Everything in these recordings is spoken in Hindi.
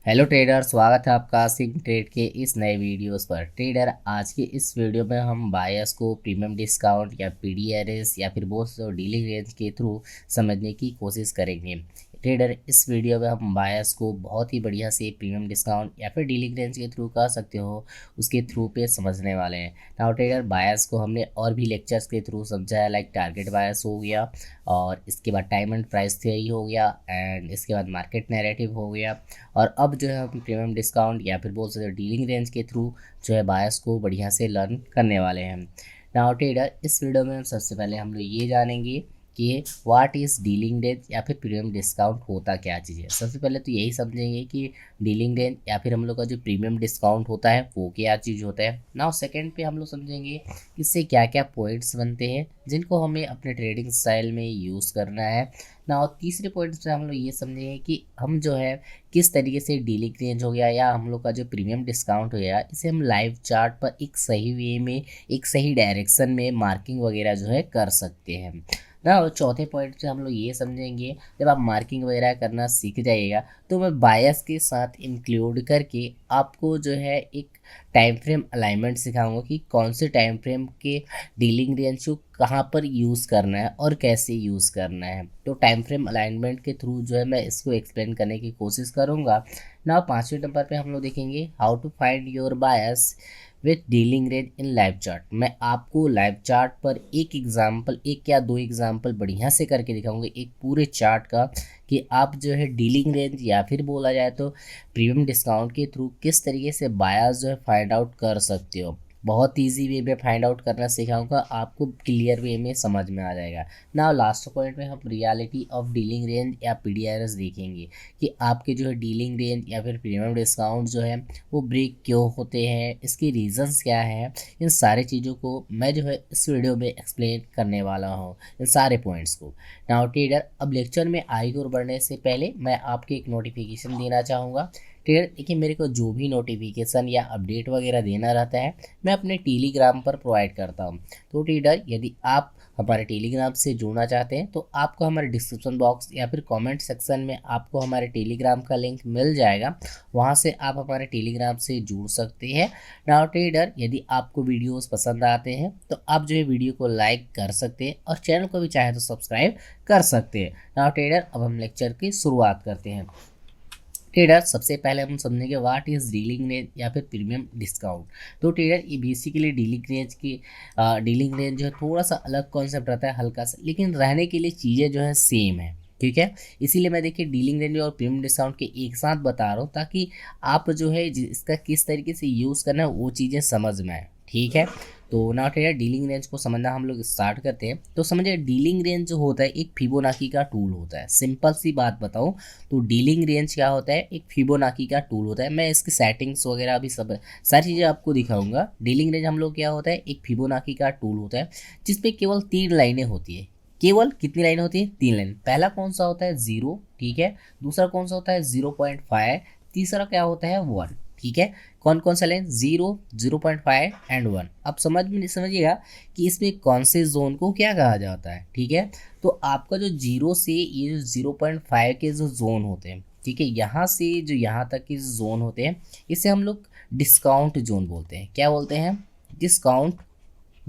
हेलो ट्रेडर, स्वागत है आपका सिंह ट्रेड के इस नए वीडियोस पर। ट्रेडर, आज के इस वीडियो में हम बायर्स को प्रीमियम डिस्काउंट या पीडीआरएस या फिर बोथ डीलिंग रेंज के थ्रू समझने की कोशिश करेंगे। ट्रेडर, इस वीडियो में हम बायर्स को बहुत ही बढ़िया से प्रीमियम डिस्काउंट या फिर डीलिंग रेंज के थ्रू कह सकते हो, उसके थ्रू पे समझने वाले हैं। नाउ ट्रेडर, बायर्स को हमने और भी लेक्चर्स के थ्रू समझा है, लाइक टारगेट बायर्स हो गया, और इसके बाद टाइम एंड प्राइस थ्योरी हो गया, एंड इसके बाद मार्केट नैरेटिव हो गया। और अब जो है हम प्रीमियम डिस्काउंट या फिर बोल सकते हो डीलिंग रेंज के थ्रू जो है बायर्स को बढ़िया से लर्न करने वाले हैं। नाउ ट्रेडर, इस वीडियो में सबसे पहले हम लोग ये जानेंगे कि व्हाट इज़ डीलिंग रेंज या फिर प्रीमियम डिस्काउंट होता क्या चीज़ है। सबसे पहले तो यही समझेंगे कि डीलिंग रेंज या फिर हम लोग का जो प्रीमियम डिस्काउंट होता है वो क्या चीज़ होता है। नाउ सेकंड पे हम लोग समझेंगे इससे क्या क्या पॉइंट्स बनते हैं जिनको हमें अपने ट्रेडिंग स्टाइल में यूज़ करना है। नाउ तीसरे पॉइंट से हम लोग ये समझेंगे कि हम जो है किस तरीके से डीलिंग रेंज हो गया या हम लोग का जो प्रीमियम डिस्काउंट हो गया, इसे हम लाइव चार्ट पर एक सही वे में, एक सही डायरेक्शन में मार्किंग वगैरह जो है कर सकते हैं ना। और चौथे पॉइंट से हम लोग ये समझेंगे, जब आप मार्किंग वगैरह करना सीख जाइएगा तो मैं बायस के साथ इंक्लूड करके आपको जो है एक टाइम फ्रेम अलाइनमेंट सिखाऊंगा कि कौन से टाइम फ्रेम के डीलिंग रेंज को कहाँ पर यूज़ करना है और कैसे यूज़ करना है। तो टाइम फ्रेम अलाइनमेंट के थ्रू जो है मैं इसको एक्सप्लेन करने की कोशिश करूँगा ना। पाँचवें नंबर पे हम लोग देखेंगे how to find your bias with dealing range in live chart. मैं आपको लाइव चार्ट पर एक एग्जाम्पल, एक या दो एग्जाम्पल बढ़िया से करके दिखाऊंगा एक पूरे चार्ट का, कि आप जो है डीलिंग रेंज या फिर बोला जाए तो प्रीमियम डिस्काउंट के थ्रू किस तरीके से बायर्स जो है फाइंड आउट कर सकते हो। बहुत इजी वे में फाइंड आउट करना सिखाऊंगा, आपको क्लियर वे में समझ में आ जाएगा ना। लास्ट पॉइंट में हम रियलिटी ऑफ डीलिंग रेंज या पीडीआरएस देखेंगे कि आपके जो है डीलिंग रेंज या फिर प्रीमियम डिस्काउंट जो है वो ब्रेक क्यों होते हैं, इसके रीजंस क्या हैं। इन सारी चीज़ों को मैं जो है इस वीडियो में एक्सप्लेन करने वाला हूँ, इन सारे पॉइंट्स को। नाउ ट्रेडर, अब लेक्चर में आगे और बढ़ने से पहले मैं आपको एक नोटिफिकेशन देना चाहूँगा। ट्रेडर देखिए, मेरे को जो भी नोटिफिकेशन या अपडेट वगैरह देना रहता है मैं अपने टेलीग्राम पर प्रोवाइड करता हूँ। तो ट्रेडर, यदि आप हमारे टेलीग्राम से जुड़ना चाहते हैं तो आपको हमारे डिस्क्रिप्शन बॉक्स या फिर कमेंट सेक्शन में आपको हमारे टेलीग्राम का लिंक मिल जाएगा, वहाँ से आप हमारे टेलीग्राम से जुड़ सकते हैं। नाउ ट्रेडर, यदि आपको वीडियोस पसंद आते हैं तो आप जो है वीडियो को लाइक कर सकते हैं और चैनल को भी चाहे तो सब्सक्राइब कर सकते हैं। नाउ ट्रेडर, अब हम लेक्चर की शुरुआत करते हैं। ट्रेडर, सबसे पहले हम समझेंगे व्हाट इज़ डीलिंग रेंज या फिर प्रीमियम डिस्काउंट। तो ट्रेडर, ये बेसिकली डीलिंग रेंज की डीलिंग रेंज जो है थोड़ा सा अलग कॉन्सेप्ट रहता है हल्का सा, लेकिन रहने के लिए चीज़ें जो है सेम है, ठीक है। इसीलिए मैं देखिए डीलिंग रेंज और प्रीमियम डिस्काउंट के एक साथ बता रहा हूँ ताकि आप जो है इसका किस तरीके से यूज़ करना है वो चीज़ें समझ में आए, ठीक है। तो नाउ ट्रेडर, डीलिंग रेंज को समझना हम लोग स्टार्ट करते हैं। तो समझिए डीलिंग रेंज जो होता है एक फिबोनाची का टूल होता है। सिंपल सी बात बताऊं तो डीलिंग रेंज क्या होता है, एक फिबोनाची का टूल होता है। मैं इसकी सेटिंग्स वगैरह भी सब सारी चीज़ें आपको दिखाऊंगा। डीलिंग रेंज हम लोग क्या होता है, एक फिबोनाची का टूल होता है जिसपे केवल 3 लाइनें होती है। केवल कितनी लाइन होती है, 3 लाइन। पहला कौन सा होता है, 0, ठीक है। दूसरा कौन सा होता है, 0.5। तीसरा क्या होता है, 1, ठीक है। कौन कौन सा लाइन, 0, 0.5 एंड 1। अब समझिएगा कि इसमें कौन से जोन को क्या कहा जाता है, ठीक है। तो आपका जो 0 से ये जो 0.5 के जो जोन होते हैं, ठीक है, यहाँ से जो यहाँ तक के जोन होते हैं इसे हम लोग डिस्काउंट जोन बोलते हैं। क्या बोलते हैं, डिस्काउंट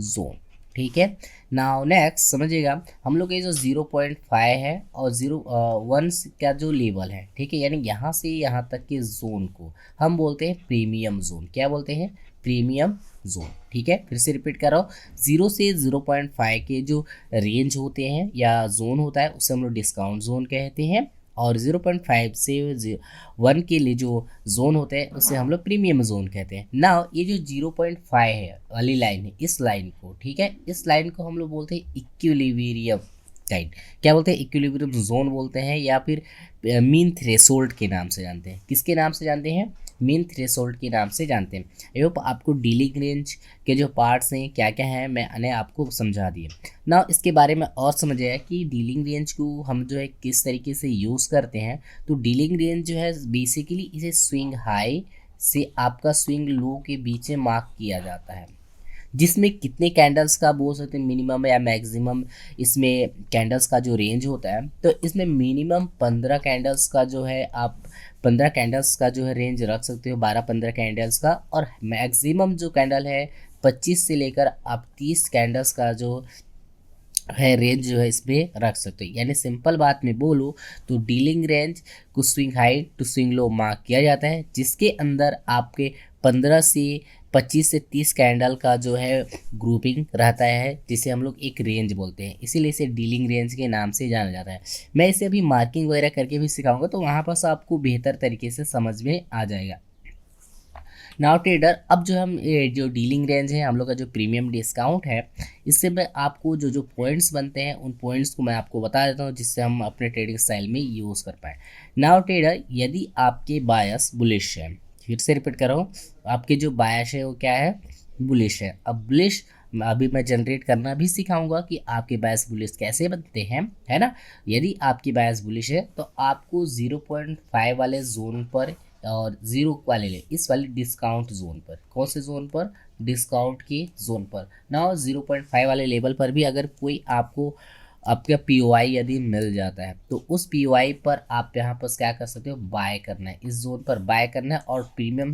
जोन, ठीक है। नाउ नेक्स्ट समझिएगा, हम लोग ये जो 0.5 है और 1 का जो लेवल है, ठीक है, यानी यहाँ से यहाँ तक के जोन को हम बोलते हैं प्रीमियम जोन। क्या बोलते हैं, प्रीमियम जोन, ठीक है। फिर से रिपीट कर रहा हूँ, 0 से 0.5 के जो रेंज होते हैं या जोन होता है उसे हम लोग डिस्काउंट जोन कहते हैं, और 0.5 से 1 के लिए जो जोन होते हैं उसे हम लोग प्रीमियम जोन कहते हैं ना। ये जो 0.5 है वाली लाइन है, इस लाइन को, ठीक है, इस लाइन को हम लोग बोलते हैं इक्विलिब्रियम लाइन। क्या बोलते हैं, इक्विलिब्रियम जोन बोलते हैं, या फिर मीन थ्रेशोल्ड के नाम से जानते हैं। किसके नाम से जानते हैं, मीन थ्रेशोल्ड के नाम से जानते हैं। आई होप आपको डीलिंग रेंज के जो पार्ट्स हैं क्या क्या हैं मैंने आपको समझा दिए ना। इसके बारे में और समझाया कि डीलिंग रेंज को हम जो है किस तरीके से यूज़ करते हैं। तो डीलिंग रेंज जो है बेसिकली इसे स्विंग हाई से आपका स्विंग लो के बीच में मार्क किया जाता है। जिसमें कितने कैंडल्स का बोल सकते हैं मिनिमम या मैक्सिमम इसमें कैंडल्स का जो रेंज होता है। तो इसमें मिनिमम 15 कैंडल्स का जो है आप 15 कैंडल्स का जो है रेंज रख सकते हो, 12-15 कैंडल्स का। और मैक्सिमम जो कैंडल है 25 से लेकर आप 30 कैंडल्स का जो है रेंज जो है इसमें रख सकते हो। यानी सिंपल बात में बोलूँ तो डीलिंग रेंज को swing high to swing low mark किया जाता है, जिसके अंदर आपके 15 से 25 से 30 कैंडल का जो है ग्रुपिंग रहता है, जिसे हम लोग एक रेंज बोलते हैं, इसीलिए इसे डीलिंग रेंज के नाम से जाना जाता है। मैं इसे अभी मार्किंग वगैरह करके भी सिखाऊंगा, तो वहाँ पर आपको बेहतर तरीके से समझ में आ जाएगा। नाउ ट्रेडर, अब जो हम ये जो डीलिंग रेंज है हम लोग का जो प्रीमियम डिस्काउंट है, इससे मैं आपको जो जो पॉइंट्स बनते हैं उन पॉइंट्स को मैं आपको बता देता हूँ, जिससे हम अपने ट्रेडिंग स्टाइल में यूज़ कर पाएँ। नाउ ट्रेडर, यदि आपके बायस बुलिश है, फिर से रिपीट कर रहा हूँ, आपके जो बायस है वो क्या है, बुलिश है। अब बुलिश अभी मैं जनरेट करना भी सिखाऊंगा कि आपके बायस बुलिश कैसे बनते हैं, है ना। यदि आपकी बायस बुलिश है तो आपको 0.5 वाले जोन पर और 0 वाले ले इस वाले डिस्काउंट जोन पर, कौन से जोन पर, डिस्काउंट के जोन पर ना, 0.5 वाले लेवल पर भी अगर कोई आपको आपका पीओआई यदि मिल जाता है तो उस पीओआई पर आप यहाँ पर क्या कर सकते हो, बाय करना है, इस जोन पर बाय करना है, और प्रीमियम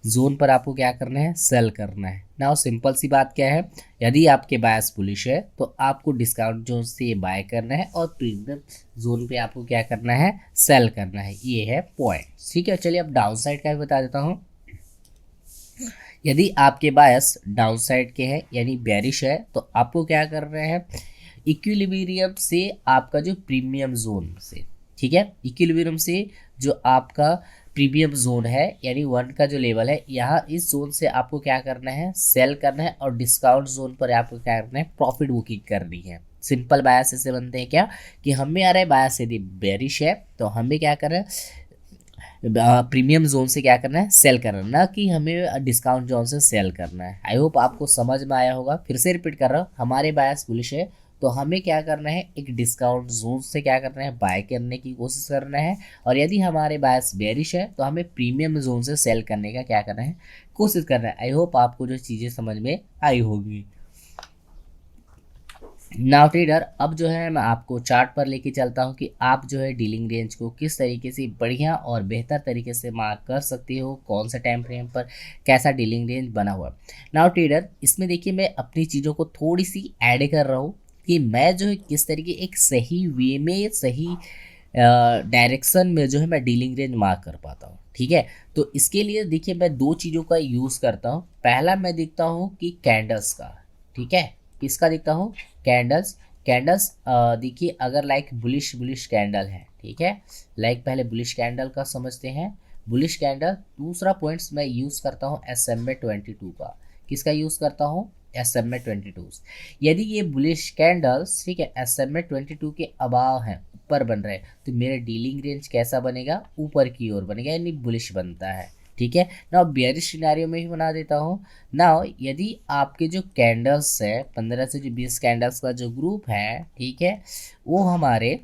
जोन पर आपको क्या करना है, सेल करना है ना। सिंपल सी बात क्या है, यदि आपके बायस बुलिश है तो आपको डिस्काउंट जोन से बाय करना है और प्रीमियम जोन पे आपको क्या करना है, सेल करना है। ये है पॉइंट, ठीक है। चलिए अब डाउन साइड का भी बता देता हूँ। यदि आपके बायस डाउन साइड के हैं यानी बेरिश है, तो आपको क्या कर रहे हैं, इक्विलिब्रियम से आपका जो प्रीमियम जोन से, ठीक है, इक्विलिब्रियम से जो आपका प्रीमियम जोन है यानी 1 का जो लेवल है, यहाँ इस जोन से आपको क्या करना है, सेल करना है, और डिस्काउंट जोन पर आपको क्या करना है, प्रॉफिट बुकिंग करनी है। सिंपल बायस ऐसे बनते हैं क्या कि हमें आ रहा है बायस यदि बेरिश है तो हमें क्या करना है, प्रीमियम जोन से क्या करना है, सेल करना है, ना कि हमें डिस्काउंट जोन से सेल करना है। आई होप आपको समझ में आया होगा। फिर से रिपीट कर रहा हूँ, हमारे बायस बुलिश है तो हमें क्या करना है, एक डिस्काउंट जोन से क्या करना है, बाय करने की कोशिश करना है, और यदि हमारे बायस बेरिश है तो हमें प्रीमियम जोन से सेल करने का क्या करना है, कोशिश करना है। आई होप आपको जो चीज़ें समझ में आई होगी। नाउ ट्रेडर, अब जो है मैं आपको चार्ट पर लेके चलता हूँ कि आप जो है डीलिंग रेंज को किस तरीके से बढ़िया और बेहतर तरीके से मार्क कर सकते हो, कौन सा टाइम फ्रेम पर कैसा डीलिंग रेंज बना हुआ। नाउ ट्रेडर, इसमें देखिए मैं अपनी चीज़ों को थोड़ी सी ऐड कर रहा हूँ कि मैं जो है किस तरीके एक सही वे में, सही डायरेक्शन में जो है मैं डीलिंग रेंज मार्क कर पाता हूँ, ठीक है। तो इसके लिए देखिए मैं दो चीज़ों का यूज़ करता हूँ। पहला मैं देखता हूँ कि कैंडल्स का, ठीक है, किसका देखता हूँ, कैंडल्स। कैंडल्स देखिए अगर लाइक बुलिश बुलिश कैंडल है, ठीक है, लाइक पहले बुलिश कैंडल का समझते हैं, बुलिश कैंडल। दूसरा पॉइंट्स मैं यूज़ करता हूँ SMA 22 का, किसका यूज़ करता हूँ, SMA 22। यदि ये बुलिश कैंडल्स, ठीक है, SMA 22 के अबाव हैं, ऊपर बन रहे हैं, तो मेरा डीलिंग रेंज कैसा बनेगा, ऊपर की ओर बनेगा, यानी बुलिश बनता है, ठीक है ना। बेयरिश सिनेरियो में भी बना देता हूँ ना। यदि आपके जो कैंडल्स है 15 से जो 20 कैंडल्स का जो ग्रुप है, ठीक है, वो हमारे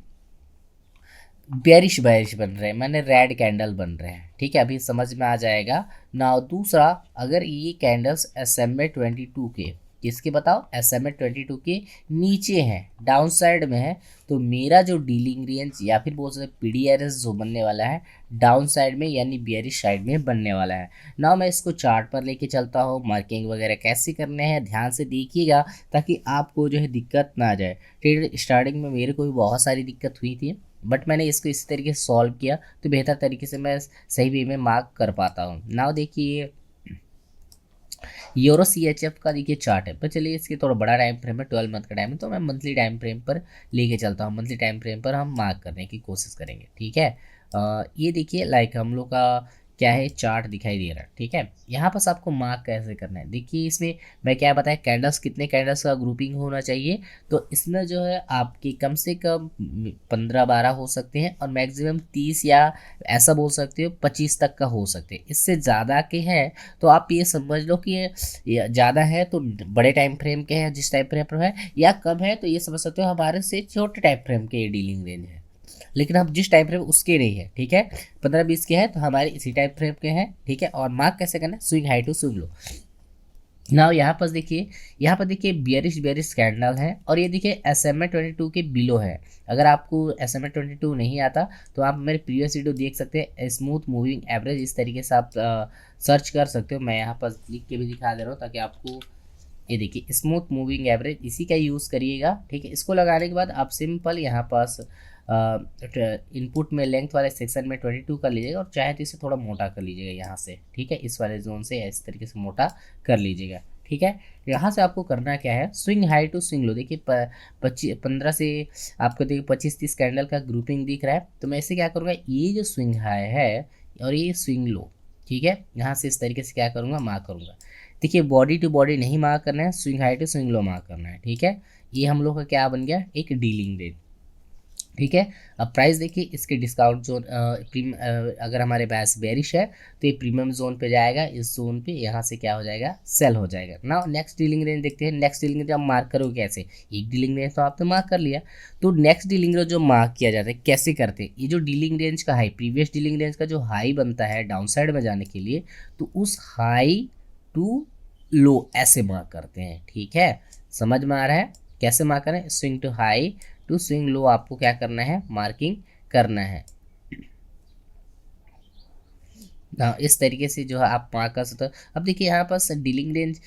बेयरिश बेयरिश बन रहे हैं, मैंने रेड कैंडल बन रहे हैं, ठीक है, अभी समझ में आ जाएगा ना। दूसरा, अगर ये कैंडल्स SMA 22 के, किसके बताओ, SMA 22 के नीचे हैं, डाउन साइड में है, तो मेरा जो डीलिंग रेंज या फिर बहुत सारे PDRS जो बनने वाला है डाउन साइड में यानी बेयरिश साइड में बनने वाला है ना। मैं इसको चार्ट पर लेके चलता हूँ, मार्किंग वगैरह कैसे करने हैं ध्यान से देखिएगा, ताकि आपको जो है दिक्कत ना आ जाए। ट्रेड स्टार्टिंग में मेरे को भी बहुत सारी दिक्कत हुई थी, बट मैंने इसको इसी तरीके से सॉल्व किया तो बेहतर तरीके से मैं सही वे में मार्क कर पाता हूँ। नाउ देखिए यूरो CHF का देखिए चार्ट है, पर चलिए इसके थोड़ा बड़ा टाइम फ्रेम है, 12 मंथ का टाइम है, तो मैं मंथली टाइम फ्रेम पर लेके चलता हूँ। मंथली टाइम फ्रेम पर हम मार्क करने की कोशिश करेंगे, ठीक है। ये देखिए लाइक हम लोग का क्या है, चार्ट दिखाई दे रहा है, ठीक है। यहाँ पर आपको मार्क कैसे करना है, देखिए इसमें मैं क्या बताया, कैंडल्स कितने कैंडल्स का ग्रुपिंग होना चाहिए, तो इसमें जो है आपके कम से कम 15-12 हो सकते हैं, और मैक्सिमम 30 या ऐसा बोल सकते हो 25 तक का हो सकते हैं। इससे ज़्यादा के हैं तो आप ये समझ लो कि ये ज़्यादा है तो बड़े टाइम फ्रेम के हैं जिस टाइम फ्रेम पर है, या कम है तो ये समझ सकते हो हमारे से छोटे टाइम फ्रेम के डीलिंग रेंज है, लेकिन हम जिस टाइम फ्रेम उसके नहीं है, ठीक है। 15-20 के हैं तो हमारे इसी टाइम फ्रेम के हैं, ठीक है। और मार्क कैसे करना है, swing high to swing low. ना यहाँ पर देखिए, यहाँ पर देखिए बियरिश बियरिश कैंडल है, और ये देखिए SMA 22 के बिलो है। अगर आपको SMA 22 नहीं आता तो आप मेरे प्रीवियस वीडियो देख सकते हैं, स्मूथ मूविंग एवरेज, इस तरीके से आप सर्च कर सकते हो। मैं यहाँ पर लिख के भी दिखा दे रहा हूँ ताकि आपको, ये देखिए स्मूथ मूविंग एवरेज, इसी का यूज़ करिएगा, ठीक है। इसको लगाने के बाद आप सिंपल यहाँ पास इनपुट में लेंथ वाले सेक्शन में 22 कर लीजिएगा, और चाहे तो इसे थोड़ा मोटा कर लीजिएगा यहाँ से, ठीक है। इस वाले जोन से इस तरीके से मोटा कर लीजिएगा, ठीक है। यहाँ से आपको करना क्या है, swing high to swing low. देखिए 15 से आपको देखिए 25-30 कैंडल का ग्रुपिंग दिख रहा है, तो मैं इसे क्या करूँगा, ये जो स्विंग हाई है और ये स्विंग लो, ठीक है, यहाँ से इस तरीके से क्या करूँगा, मार्क करूँगा। देखिए बॉडी टू बॉडी नहीं मार्क करना है, swing high to swing low mark करना है, ठीक है। ये हम लोग का क्या बन गया, एक डीलिंग रेट, ठीक है। अब प्राइस देखिए, इसके डिस्काउंट जोन अगर हमारे पास बेरिश है तो ये प्रीमियम जोन पे जाएगा, इस जोन पे यहाँ से क्या हो जाएगा, सेल हो जाएगा ना। नेक्स्ट डीलिंग रेंज देखते हैं। नेक्स्ट डीलिंग रेंज आप मार्क करोगे कैसे, एक डीलिंग रेंज तो आपने मार्क कर लिया, तो नेक्स्ट डीलिंग रेंज जो मार्क किया जाता है कैसे करते हैं, ये जो डीलिंग रेंज का हाई, प्रीवियस डीलिंग रेंज का जो हाई बनता है डाउन साइड में जाने के लिए, तो उस हाई टू लो ऐसे मार्क करते हैं, ठीक है। समझ में आ रहा है कैसे मार्क करें, swing to high to swing low आपको क्या करना है, मार्किंग करना है ना। इस तरीके से जो है आप मार्क कर सकते हो। अब देखिए यहाँ पर डीलिंग रेंज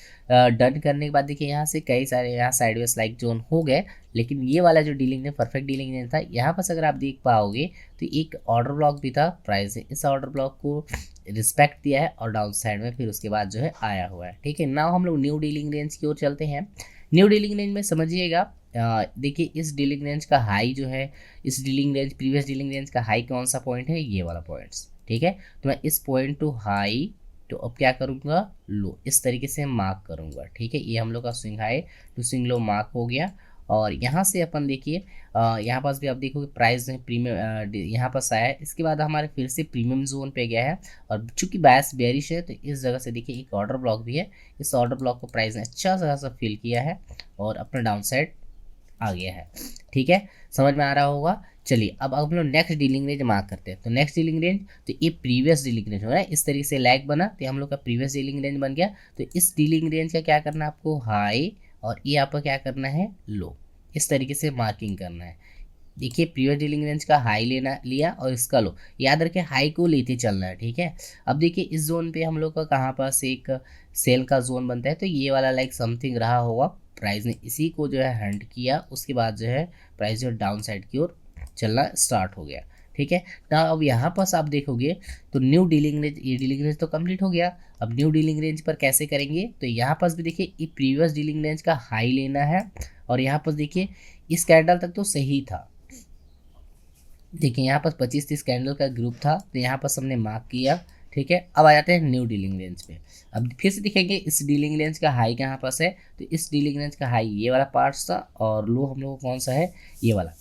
डन करने के बाद देखिए यहाँ से कई सारे यहाँ साइडवेज लाइक जोन हो गए, लेकिन ये वाला जो dealing range perfect dealing range था, यहाँ पर अगर आप देख पाओगे तो एक ऑर्डर ब्लॉक भी था प्राइस ने, इस ऑर्डर ब्लॉक को रिस्पेक्ट दिया है और डाउन साइड में फिर उसके बाद जो है आया हुआ है, ठीक है। नाउ हम लोग न्यू डीलिंग रेंज की ओर चलते हैं। न्यू डीलिंग रेंज में समझिएगा, देखिए इस डीलिंग रेंज का हाई जो है, इस dealing range previous dealing range का हाई कौन सा पॉइंट है, ये वाला पॉइंट्स, ठीक है। तो मैं इस पॉइंट टू हाई तो अब क्या करूँगा, लो, इस तरीके से मार्क करूँगा, ठीक है। ये हम लोग का swing high to swing low mark हो गया। और यहाँ से अपन देखिए यहाँ पास भी आप देखोगे प्राइस प्रीमियम यहाँ पास आया है, इसके बाद हमारे फिर से प्रीमियम जोन पे गया है, और चूंकि बायस बेरिश है तो इस जगह से देखिए एक ऑर्डर ब्लॉक भी है, इस ऑर्डर ब्लॉक को प्राइस ने अच्छा सा फिल किया है और अपना डाउन साइड आ गया है, ठीक है। समझ में आ रहा होगा। चलिए अब हम लोग नेक्स्ट डीलिंग रेंज मार्क करते हैं। तो नेक्स्ट डीलिंग रेंज, तो ये प्रीवियस डीलिंग रेंज हो रहा है, इस तरीके से लैग बना तो हम लोग का प्रीवियस डीलिंग रेंज बन गया। तो इस डीलिंग रेंज का क्या करना है आपको, हाई, और ये आपको क्या करना है, लो, इस तरीके से मार्किंग करना है। देखिए प्रीवियस डीलिंग रेंज का हाई लेना लिया और इसका लो, याद रखें हाई को लेते चलना है, ठीक है। अब देखिए इस जोन पे हम लोग का कहाँ पास एक सेल का जोन बनता है, तो ये वाला लाइक समथिंग रहा होगा, प्राइस ने इसी को जो है हैंड किया, उसके बाद जो है प्राइस जो डाउन साइड की ओर चलना स्टार्ट हो गया, ठीक है ना। अब यहाँ पास आप देखोगे तो न्यू डीलिंग रेंज, ये डीलिंग रेंज तो कंप्लीट हो गया। अब न्यू डीलिंग रेंज पर कैसे करेंगे, तो यहाँ पास भी देखिए ये प्रीवियस डीलिंग रेंज का हाई लेना है, और यहाँ पास देखिए इस कैंडल तक तो सही था, देखिए यहाँ पर 25-30 कैंडल का ग्रुप था, तो यहाँ पर हमने मार्क किया, ठीक है। अब आ जाते हैं न्यू डीलिंग रेंज पे। अब फिर से दिखेंगे इस डीलिंग रेंज का हाई कहाँ पास है, तो इस डीलिंग रेंज का हाई ये वाला पार्ट था, और लो हम लोग को कौन सा है, ये वाला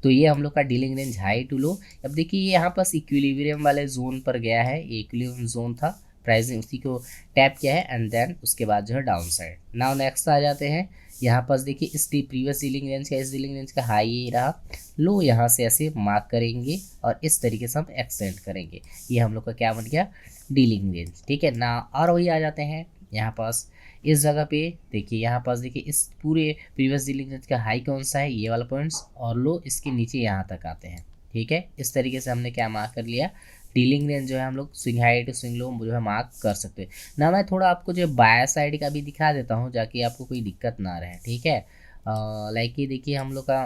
तो ये हम लोग का dealing range high to low. अब देखिए ये यहाँ पास इक्विलिब्रियम वाले जोन पर गया है, ये इक्विलिब्रियम जोन था, प्राइस ने उसी को टैप किया है, एंड देन उसके बाद जो है डाउन साइड। नाउ नेक्स्ट आ जाते हैं, यहाँ पास देखिए इस प्रीवियस डीलिंग रेंज का, इस डीलिंग रेंज का हाई ये रहा, लो यहाँ से ऐसे मार्क करेंगे और इस तरीके से हम एक्सटेंड करेंगे, ये हम लोग का क्या बन गया, डीलिंग रेंज, ठीक है ना। और वही आ जाते हैं यहाँ पास इस जगह पे, देखिए यहाँ पास देखिए इस पूरे प्रीवियस डीलिंग रेंज का हाई कौन सा है, ये वाला पॉइंट्स, और लो इसके नीचे यहाँ तक आते हैं, ठीक है। इस तरीके से हमने क्या मार्क कर लिया, डीलिंग रेंज जो है हम लोग swing high to swing low जो है मार्क कर सकते हैं ना। मैं थोड़ा आपको जो बाय साइड का भी दिखा देता हूँ जाकि आपको कोई दिक्कत ना रहे, ठीक है। लाइक ये देखिए हम लोग का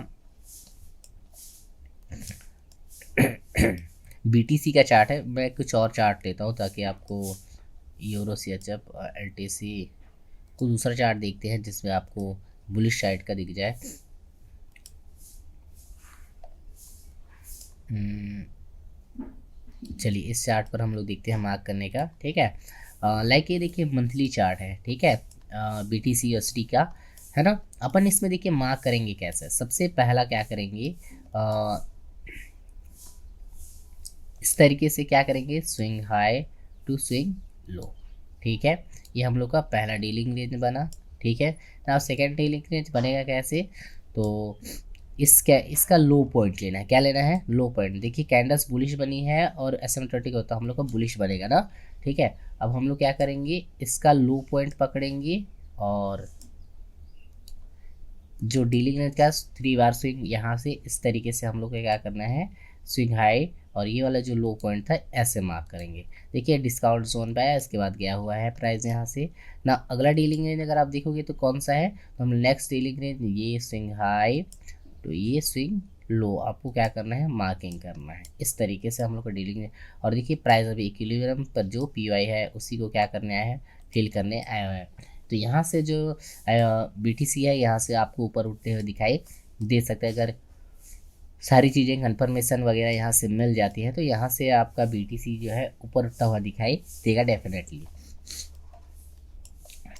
BTC का चार्ट है, मैं कुछ और चार्ट लेता हूँ ताकि आपको यूरो CHF LTC को दूसरा चार्ट देखते हैं जिसमें आपको बुलिश साइड का दिख जाए। चलिए इस चार्ट पर हम लोग देखते हैं मार्क करने का, ठीक है। लाइक ये देखिए मंथली चार्ट है, ठीक है, BTC USD का है ना। अपन इसमें देखिए मार्क करेंगे कैसे, सबसे पहला क्या करेंगे, इस तरीके से क्या करेंगे, swing high to swing low, ठीक है। ये हम लोग का पहला डीलिंग रेंज बना, ठीक है ना। सेकेंड डीलिंग रेंज बनेगा कैसे, तो इसका लो पॉइंट लेना है। क्या लेना है? लो पॉइंट। देखिए कैंडल्स बुलिश बनी है और एसिम्प्टोटिक होता है हम लोग का बुलिश बनेगा ना, ठीक है। अब हम लोग क्या करेंगे, इसका लो पॉइंट पकड़ेंगे और जो डीलिंग रेंज का 3 बार स्विंग यहाँ से इस तरीके से हम लोग को क्या करना है, स्विंग हाई और ये वाला जो लो पॉइंट था ऐसे मार्क करेंगे। देखिए डिस्काउंट जोन पे आया, इसके बाद गया हुआ है प्राइस यहाँ से ना। अगला डीलिंग रेंज अगर आप देखोगे तो कौन सा है, तो हम नेक्स्ट डीलिंग रेंज ये स्विंग हाई तो ये स्विंग लो आपको क्या करना है, मार्किंग करना है। इस तरीके से हम लोग को डीलिंग है। और देखिए प्राइस अभी इक्विलिब्रियम पर जो पीवाई है उसी को क्या करने आया है, फिल करने आया है। तो यहाँ से जो बीटीसी है यहाँ से आपको ऊपर उठते हुए दिखाई दे सकता है। अगर सारी चीज़ें कन्फर्मेशन वगैरह यहाँ से मिल जाती है तो यहाँ से आपका बीटीसी जो है ऊपर उठता हुआ दिखाई देगा डेफिनेटली,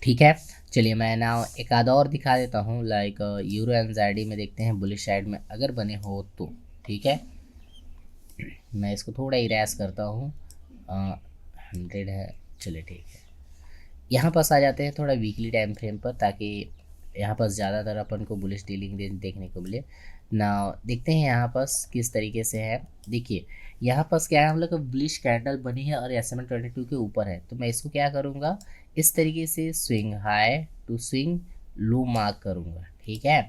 ठीक है। चलिए मैं ना एक आधा और दिखा देता हूँ, लाइक यूरो एनजेडी में देखते हैं बुलिश साइड में अगर बने हो तो, ठीक है। मैं इसको थोड़ा इरेज करता हूँ, 100 है, चलिए ठीक है। यहाँ पास आ जाते हैं थोड़ा वीकली टाइम फ्रेम पर, ताकि यहाँ पास ज़्यादातर अपन को बुलिश डीलिंग रेंज देखने को मिले ना। देखते हैं यहाँ पास किस तरीके से है। देखिए यहाँ पास क्या है, हम लोग को बुलिश कैंडल बनी है और SMA22 के ऊपर है, तो मैं इसको क्या करूँगा, इस तरीके से swing high to swing low mark करूँगा, ठीक है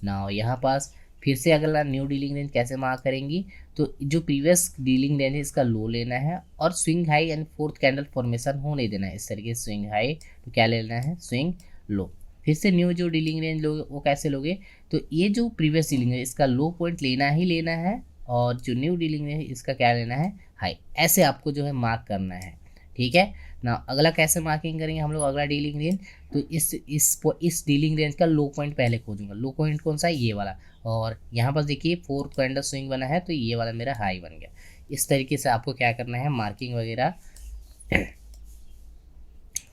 ना। यहाँ पास फिर से अगला न्यू डीलिंग रेंज कैसे मार्क करेंगी, तो जो प्रीवियस डीलिंग रेंज है इसका लो लेना है और स्विंग हाई यानी फोर्थ कैंडल फॉर्मेशन होने देना है। इस तरीके से स्विंग हाई तो क्या लेना है, स्विंग लो। फिर से न्यू जो डीलिंग रेंज लोगे वो कैसे लोगे, तो ये जो प्रीवियस डीलिंग है इसका लो पॉइंट लेना ही लेना है और जो न्यू डीलिंग है इसका क्या लेना है, हाई। ऐसे आपको जो है मार्क करना है, ठीक है ना। अगला कैसे मार्किंग करेंगे हम लोग, अगला डीलिंग रेंज, तो इस डीलिंग रेंज का लो पॉइंट पहले खोजूंगा। लो पॉइंट कौन सा है, ये वाला। और यहाँ पर देखिए फोर्थ कैंडल स्विंग बना है तो ये वाला मेरा हाई बन गया। इस तरीके से आपको क्या करना है, मार्किंग वगैरह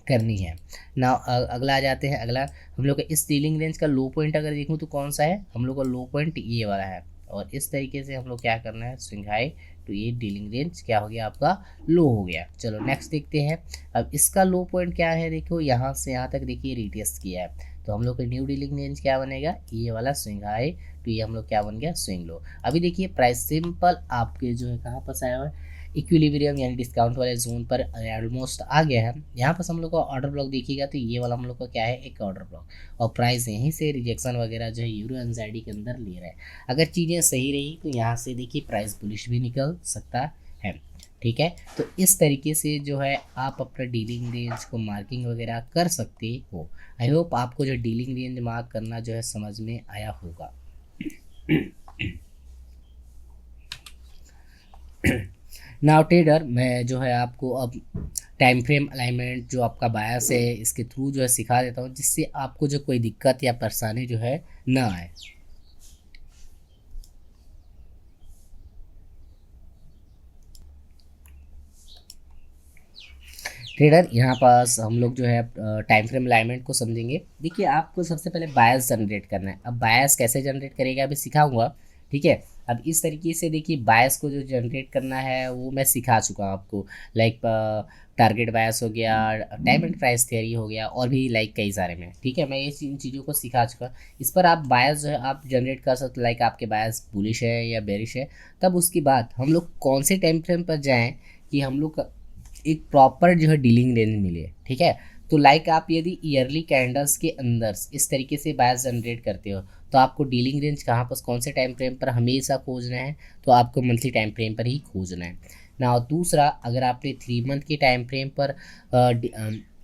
करनी है ना। अगला आ जाते हैं, अगला हम लोग का इस डीलिंग रेंज का लो पॉइंट अगर देखूँ तो कौन सा है, हम लोग का लो पॉइंट ये वाला है। और इस तरीके से हम लोग क्या करना है, स्विंग हाई तो ये डीलिंग रेंज क्या हो गया, आपका लो हो गया। चलो नेक्स्ट देखते हैं। अब इसका लो पॉइंट क्या है, देखो यहाँ से यहाँ तक देखिए रिटेस्ट किया है, तो हम लोग का न्यू डीलिंग रेंज क्या बनेगा, ये वाला स्विंग हाई तो ये हम लोग क्या बन गया, स्विंग लो। अभी देखिए प्राइस सिंपल आपके जो है कहाँ पर आया हुआ है, इक्विलिब्रियम यानी डिस्काउंट वाले जोन पर ऑलमोस्ट आ गया है। यहाँ पर हम लोग का ऑर्डर ब्लॉक देखिएगा तो ये वाला हम लोग का क्या है, एक ऑर्डर ब्लॉक, और प्राइस यहीं से रिजेक्शन वगैरह जो है यूरो एनजेडी के अंदर ले रहा है। अगर चीज़ें सही रही तो यहाँ से देखिए प्राइस बुलिश भी निकल सकता है, ठीक है। तो इस तरीके से जो है आप अपना डीलिंग रेंज को मार्किंग वगैरह कर सकते हो। आई होप आपको जो डीलिंग रेंज मार्क करना जो है समझ में आया होगा। नाउ ट्रेडर मैं जो है आपको अब टाइम फ्रेम अलाइनमेंट जो आपका बायस है इसके थ्रू जो है सिखा देता हूँ, जिससे आपको जो कोई दिक्कत या परेशानी जो है ना आए। ट्रेडर यहाँ पास हम लोग जो है टाइम फ्रेम अलाइनमेंट को समझेंगे। देखिए आपको सबसे पहले बायस जनरेट करना है। अब बायस कैसे जनरेट करेगा अभी सिखाऊंगा, ठीक है। अब इस तरीके से देखिए बायस को जो जनरेट करना है वो मैं सिखा चुका हूँ आपको, लाइक टारगेट बायस हो गया, टाइम एंड प्राइस थियरी हो गया, और भी लाइक कई सारे में, ठीक है। मैं ये इन चीज़ों को सिखा चुका। इस पर आप बायस जो है आप जनरेट कर सकते, लाइक आपके बायस बुलिश है या बेरिश है। तब उसके बाद हम लोग कौन से टाइम फ्रेम पर जाएँ कि हम लोग एक प्रॉपर जो है डीलिंग रेंज मिले, ठीक है। तो लाइक आप यदि ईयरली कैंडल्स के अंदर इस तरीके से बायस जनरेट करते हो तो आपको डीलिंग रेंज कहाँ पर कौन से टाइम फ्रेम पर हमेशा खोजना है, तो आपको मंथली टाइम फ्रेम पर ही खोजना है ना। दूसरा, अगर आपने 3 मंथ के टाइम फ्रेम पर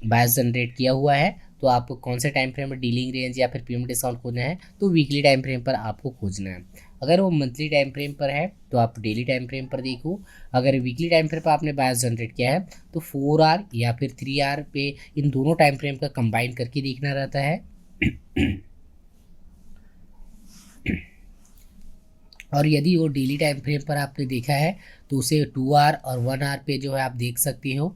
बायस जनरेट किया हुआ है तो आपको कौन से टाइम फ्रेम पर डीलिंग रेंज या फिर पीएम डिस्काउंट खोजना है, तो वीकली टाइम फ्रेम पर आपको खोजना है। अगर वो मंथली टाइम फ्रेम पर है तो आप डेली टाइम फ्रेम पर देखो। अगर वीकली टाइम फ्रेम पर आपने बायस जनरेट किया है तो 4 आवर या फिर 3 आवर पे इन दोनों टाइम फ्रेम का कंबाइन करके देखना रहता है। और यदि वो डेली टाइम फ्रेम पर आपने देखा है तो उसे 2 आवर और 1 आवर पे जो है आप देख सकते हो।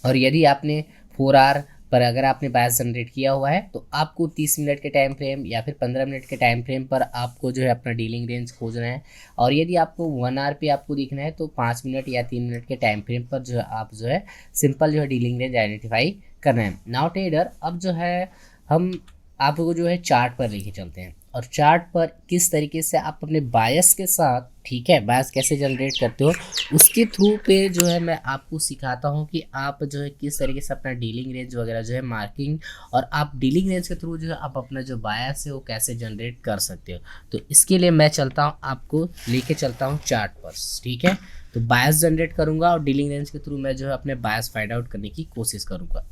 और यदि आपने 4 आवर पर अगर आपने बायस जनरेट किया हुआ है तो आपको 30 मिनट के टाइम फ्रेम या फिर 15 मिनट के टाइम फ्रेम पर आपको जो है अपना डीलिंग रेंज खोजना है। और यदि आपको 1 आवर पे आपको देखना है तो 5 मिनट या 3 मिनट के टाइम फ्रेम पर जो है आप जो है सिंपल जो है डीलिंग रेंज आइडेंटिफाई करना है। नाउ ट्रेडर अब जो है हम आपको जो है चार्ट पर लेके चलते हैं, और चार्ट पर किस तरीके से आप अपने बायस के साथ, ठीक है, बायस कैसे जनरेट करते हो उसके थ्रू पे जो है मैं आपको सिखाता हूँ कि आप जो है किस तरीके से अपना डीलिंग रेंज वगैरह जो है मार्किंग, और आप डीलिंग रेंज के थ्रू जो है आप अपना जो बायस है वो कैसे जनरेट कर सकते हो। तो इसके लिए मैं चलता हूँ, आपको लेके चलता हूँ चार्ट पर, ठीक है। तो बायस जनरेट करूँगा और डीलिंग रेंज के थ्रू मैं जो है अपने बायस फाइंड आउट करने की कोशिश करूँगा।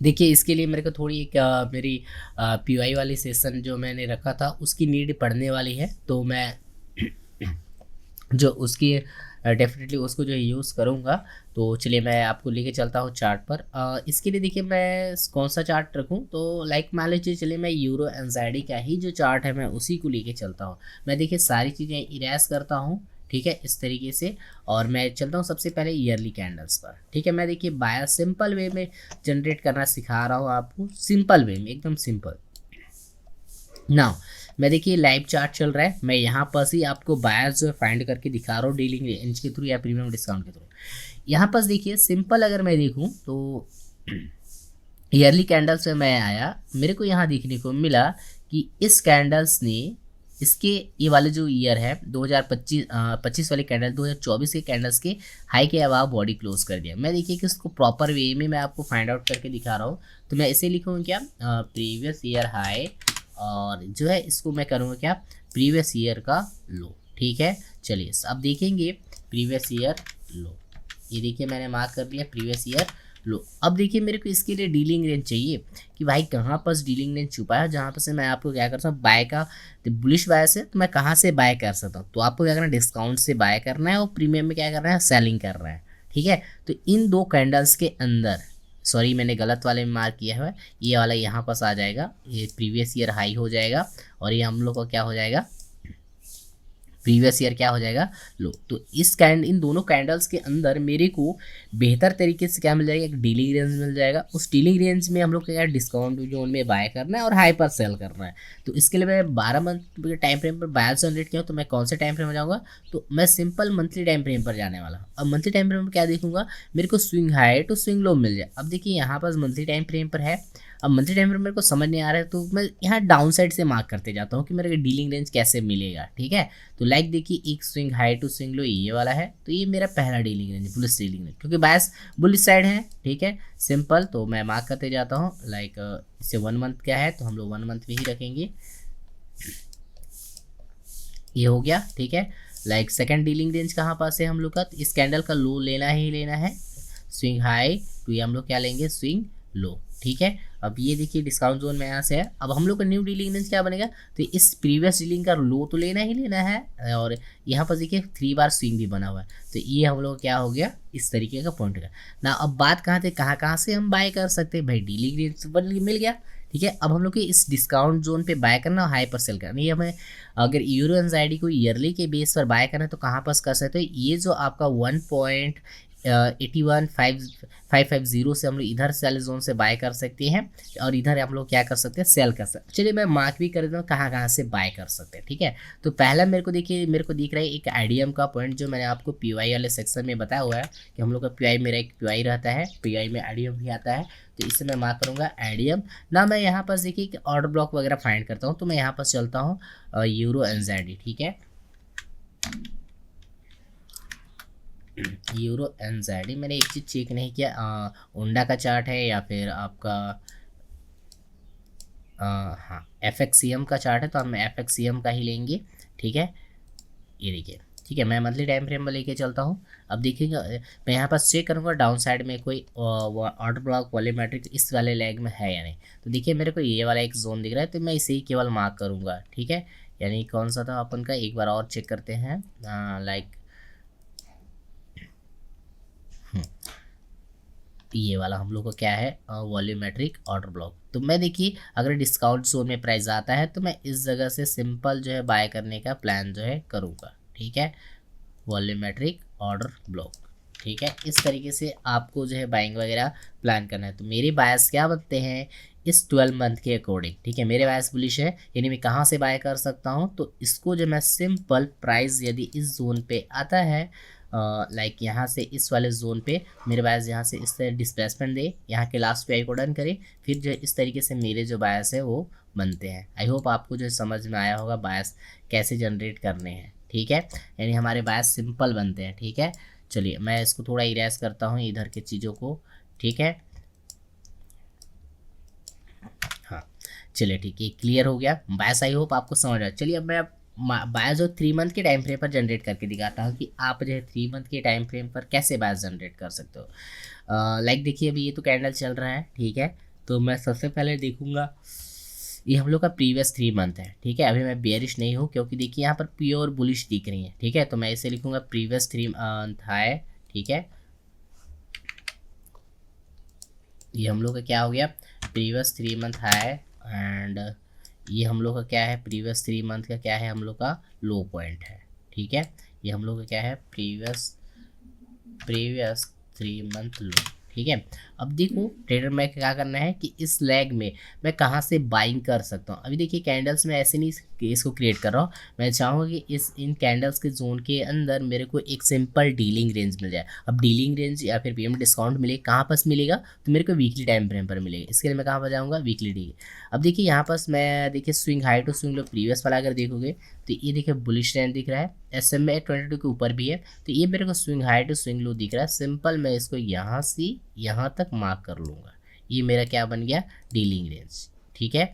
देखिए इसके लिए मेरे को थोड़ी एक मेरी पीवाई वाली सेशन जो मैंने रखा था उसकी नीड पड़ने वाली है, तो मैं जो उसकी डेफिनेटली उसको जो यूज़ करूँगा। तो चलिए मैं आपको लेके चलता हूँ चार्ट पर। इसके लिए देखिए मैं कौन सा चार्ट रखूँ, तो लाइक मान लीजिए चलिए मैं यूरो एनजाइडी का ही जो चार्ट है मैं उसी को लेके चलता हूँ। मैं देखिए सारी चीज़ें इरेज करता हूँ, ठीक है, इस तरीके से। और मैं चलता हूँ सबसे पहले ईयरली कैंडल्स पर, ठीक है। मैं देखिए बाय सिंपल वे में जनरेट करना सिखा रहा हूँ आपको, सिंपल वे में, एकदम सिंपल। नाउ मैं देखिए लाइव चार्ट चल रहा है, मैं यहाँ पर ही आपको बायर्स जो है फाइंड करके दिखा रहा हूँ डीलिंग रेंज के थ्रू या प्रीमियम डिस्काउंट के थ्रू। यहाँ पर देखिए सिंपल अगर मैं देखूँ तो ईयरली कैंडल्स में मैं आया, मेरे को यहाँ देखने को मिला कि इस कैंडल्स ने इसके ये वाले जो ईयर है 2025 वाले कैंडल 2024 के कैंडल्स के हाई के अबाव बॉडी क्लोज कर दिया। मैं देखिए कि इसको प्रॉपर वे में मैं आपको फाइंड आउट करके दिखा रहा हूँ। तो मैं इसे लिखूँगा क्या, प्रीवियस ईयर हाई, और जो है इसको मैं करूँगा क्या, प्रीवियस ईयर का लो, ठीक है। चलिए अब देखेंगे प्रीवियस ईयर लो, ये देखिए मैंने मार्क कर दिया प्रीवियस ईयर लो। अब देखिए मेरे को इसके लिए डीलिंग रेंज चाहिए कि भाई कहाँ पर डीलिंग रेंज छुपा है जहाँ पर से मैं आपको क्या करता हूँ बाय का, बुलिश बाय से तो मैं कहाँ से बाय कर सकता हूँ। तो आपको क्या करना है, डिस्काउंट से बाय करना है और प्रीमियम में क्या करना है, सेलिंग करना है, ठीक है। तो इन दो कैंडल्स के अंदर, सॉरी मैंने गलत वाले में मार्क किया है, ये वाला यहाँ पास आ जाएगा, ये प्रीवियस ईयर हाई हो जाएगा, और ये हम लोग का क्या हो जाएगा, प्रीवियस ईयर क्या हो जाएगा, लो। तो इन दोनों कैंडल्स के अंदर मेरे को बेहतर तरीके से क्या मिल जाएगा, एक डीलिंग रेंज मिल जाएगा। उस डीलिंग रेंज में हम लोग क्या डिस्काउंट जोन में बाय करना है और हाई पर सेल करना है। तो इसके लिए मैं 12 मंथ के टाइम फ्रेम पर बाय जनरेट किया हूँ, तो मैं कौन से टाइम फ्रेम में जाऊँगा, तो मैं सिंपल मंथली टाइम फ्रेम पर जाने वाला हूँ। अब मंथली टाइम फ्रेम में क्या देखूंगा, मेरे को swing high to swing low मिल जाए। अब देखिए यहाँ पर मंथली टाइम फ्रेम पर है, अब मंथली टाइम फ्रेम मेरे को समझ नहीं आ रहा है, तो मैं यहाँ डाउन साइड से मार्क करते जाता हूँ कि मेरे को डीलिंग रेंज कैसे मिलेगा, ठीक है। तो लाइक देखिए एक swing high to swing low ये वाला है, तो ये मेरा पहला dealing range, bullish dealing range, क्योंकि बायस बुलिश साइड है, ठीक है, सिंपल। तो मैं मार्क करते जाता हूँ, लाइक इससे 1 मंथ क्या है, तो हम लोग 1 मंथ में ही रखेंगे, ये हो गया, ठीक है। लाइक सेकंड डीलिंग रेंज कहाँ पास है हम लोग का, तो इस कैंडल का लो लेना ही लेना है, स्विंग हाई तो ये हम लोग क्या लेंगे, स्विंग लो, ठीक है। अब ये देखिए डिस्काउंट जोन में यहाँ से है, अब हम लोग का न्यू डीलिंग रेंज क्या बनेगा, तो इस प्रीवियस डीलिंग का लो तो लेना ही लेना है, और यहाँ पर देखिए 3 बार स्विंग भी बना हुआ है, तो ये हम लोग क्या हो गया, इस तरीके का पॉइंट का ना। अब बात कहाँ थे, कहाँ से हम बाय कर सकते हैं भाई, डीलिंग रेंज मिल गया, ठीक है। अब हम लोग के इस डिस्काउंट जोन पे बाय करना और हाई पर सेल करना, ये हमें अगर यूरो एनजाइडी को ईयरली के बेस पर बाय करना है तो कहाँ पर कर सकते हो, ये जो आपका 1.81550 से हम लोग इधर सेल जोन से बाय कर सकते हैं, और इधर हम लोग क्या कर सकते हैं, सेल कर सकते हैं। चलिए मैं मार्क भी कर देता हूँ कहाँ से बाय कर सकते हैं, ठीक है। तो पहला मेरे को देखिए, मेरे को दिख रहा है एक आईडीएम का पॉइंट, जो मैंने आपको पीवाई वाले सेक्शन में बताया हुआ है कि हम लोग का पीवाई, मेरा एक पीवाई रहता है, पीवाई में आईडीएम भी आता है, तो इससे मैं मार्क करूँगा आईडीएम ना। मैं यहाँ पर देखिए कि ऑर्डर ब्लॉक वगैरह फाइंड करता हूँ, तो मैं यहाँ पर चलता हूँ यूरो एनजेडी, ठीक है, यूरो एनजेडी। मैंने एक चीज़ चेक नहीं किया, ओंडा का चार्ट है या फिर आपका हाँ एफएक्सीएम का चार्ट है, तो हम एफएक्सीएम का ही लेंगे, ठीक है। ये देखिए, ठीक है, मैं मंथली टाइम फ्रेम में लेके चलता हूँ। अब देखिएगा मैं यहाँ पर चेक करूँगा डाउन साइड में कोई ऑर्डर ब्लॉक वॉल्यूमेट्रिक इस वाले लेग में है या नहीं। तो देखिए मेरे को ये वाला एक जोन दिख रहा है, तो मैं इसे ही केवल मार्क करूँगा, ठीक है। यानी कौन सा था अपन का, एक बार और चेक करते हैं, लाइक ये वाला हम लोग को क्या है, वॉल्यूमेट्रिक ऑर्डर ब्लॉक। तो मैं देखिए अगर डिस्काउंट जोन में प्राइस आता है तो मैं इस जगह से सिंपल जो है बाय करने का प्लान जो है करूँगा, ठीक है, वॉल्यूमेट्रिक ऑर्डर ब्लॉक, ठीक है। इस तरीके से आपको जो है बाइंग वगैरह प्लान करना है। तो मेरे बायस क्या बनते हैं इस 12 मंथ के अकॉर्डिंग, ठीक है। मेरे बायस बुलिश है, यानी मैं कहाँ से बाय कर सकता हूँ, तो इसको जो मैं सिंपल प्राइस यदि इस जोन पे आता है लाइक यहाँ से इस वाले जोन पे मेरे बायस यहाँ से इस तरह डिस्प्लेसमेंट दे, यहाँ के लास्ट पे आई को डन करे, फिर जो इस तरीके से मेरे जो बायस है वो बनते हैं। आई होप आपको जो समझ में आया होगा बायस कैसे जनरेट करने हैं, ठीक है। यानी हमारे बायस सिंपल बनते हैं, ठीक है। चलिए मैं इसको थोड़ा इरेज करता हूँ इधर के चीज़ों को, ठीक है। हाँ चलिए ठीक है, क्लियर हो गया बायस। आई होप आपको समझ आया। चलिए अब मैं बायस जो 3 मंथ के टाइम फ्रेम पर जनरेट करके दिखाता हूँ कि आप जो है 3 मंथ के टाइम फ्रेम पर कैसे बायस जनरेट कर सकते हो। लाइक देखिए अभी ये तो कैंडल चल रहा है, ठीक है। तो मैं सबसे पहले देखूंगा, ये हम लोग का प्रीवियस 3 मंथ है, ठीक है। अभी मैं बेयरिश नहीं हूँ क्योंकि देखिए यहाँ पर प्योर बुलिश दिख रही है, ठीक है। तो मैं इसे लिखूंगा प्रीवियस 3 मंथ हाई, ठीक है। ये हम लोग का क्या हो गया, प्रीवियस 3 मंथ हाई, एंड ये हम लोग का क्या है, प्रीवियस 3 मंथ का क्या है, हम लोग का लो पॉइंट है, ठीक है। ये हम लोग का क्या है, प्रीवियस 3 मंथ लो, ठीक है। अब देखो ट्रेडर में क्या करना है कि इस लैग में मैं कहाँ से बाइंग कर सकता हूँ। अभी देखिए कैंडल्स में ऐसे नहीं इसको क्रिएट कर रहा हूँ, मैं चाहूँगा कि इन कैंडल्स के जोन के अंदर मेरे को एक सिंपल डीलिंग रेंज मिल जाए। अब डीलिंग रेंज या फिर पेमेंट डिस्काउंट मिले कहाँ पास मिलेगा, तो मेरे को वीकली टाइम फ्रेम पर मिलेगा। इसके लिए मैं कहाँ पर जाऊँगा, वीकली डी। अब देखिए यहाँ पास मैं देखिए swing high to swing low previous वाला अगर देखोगे तो ये देखिए बुलिश ट्रेंड दिख रहा है, SMA 22 के ऊपर भी है। तो ये मेरे को swing high to swing low दिख रहा है। सिंपल मैं इसको यहाँ से यहाँ तक मार्क कर लूँगा, ये मेरा क्या बन गया, डीलिंग रेंज, ठीक है।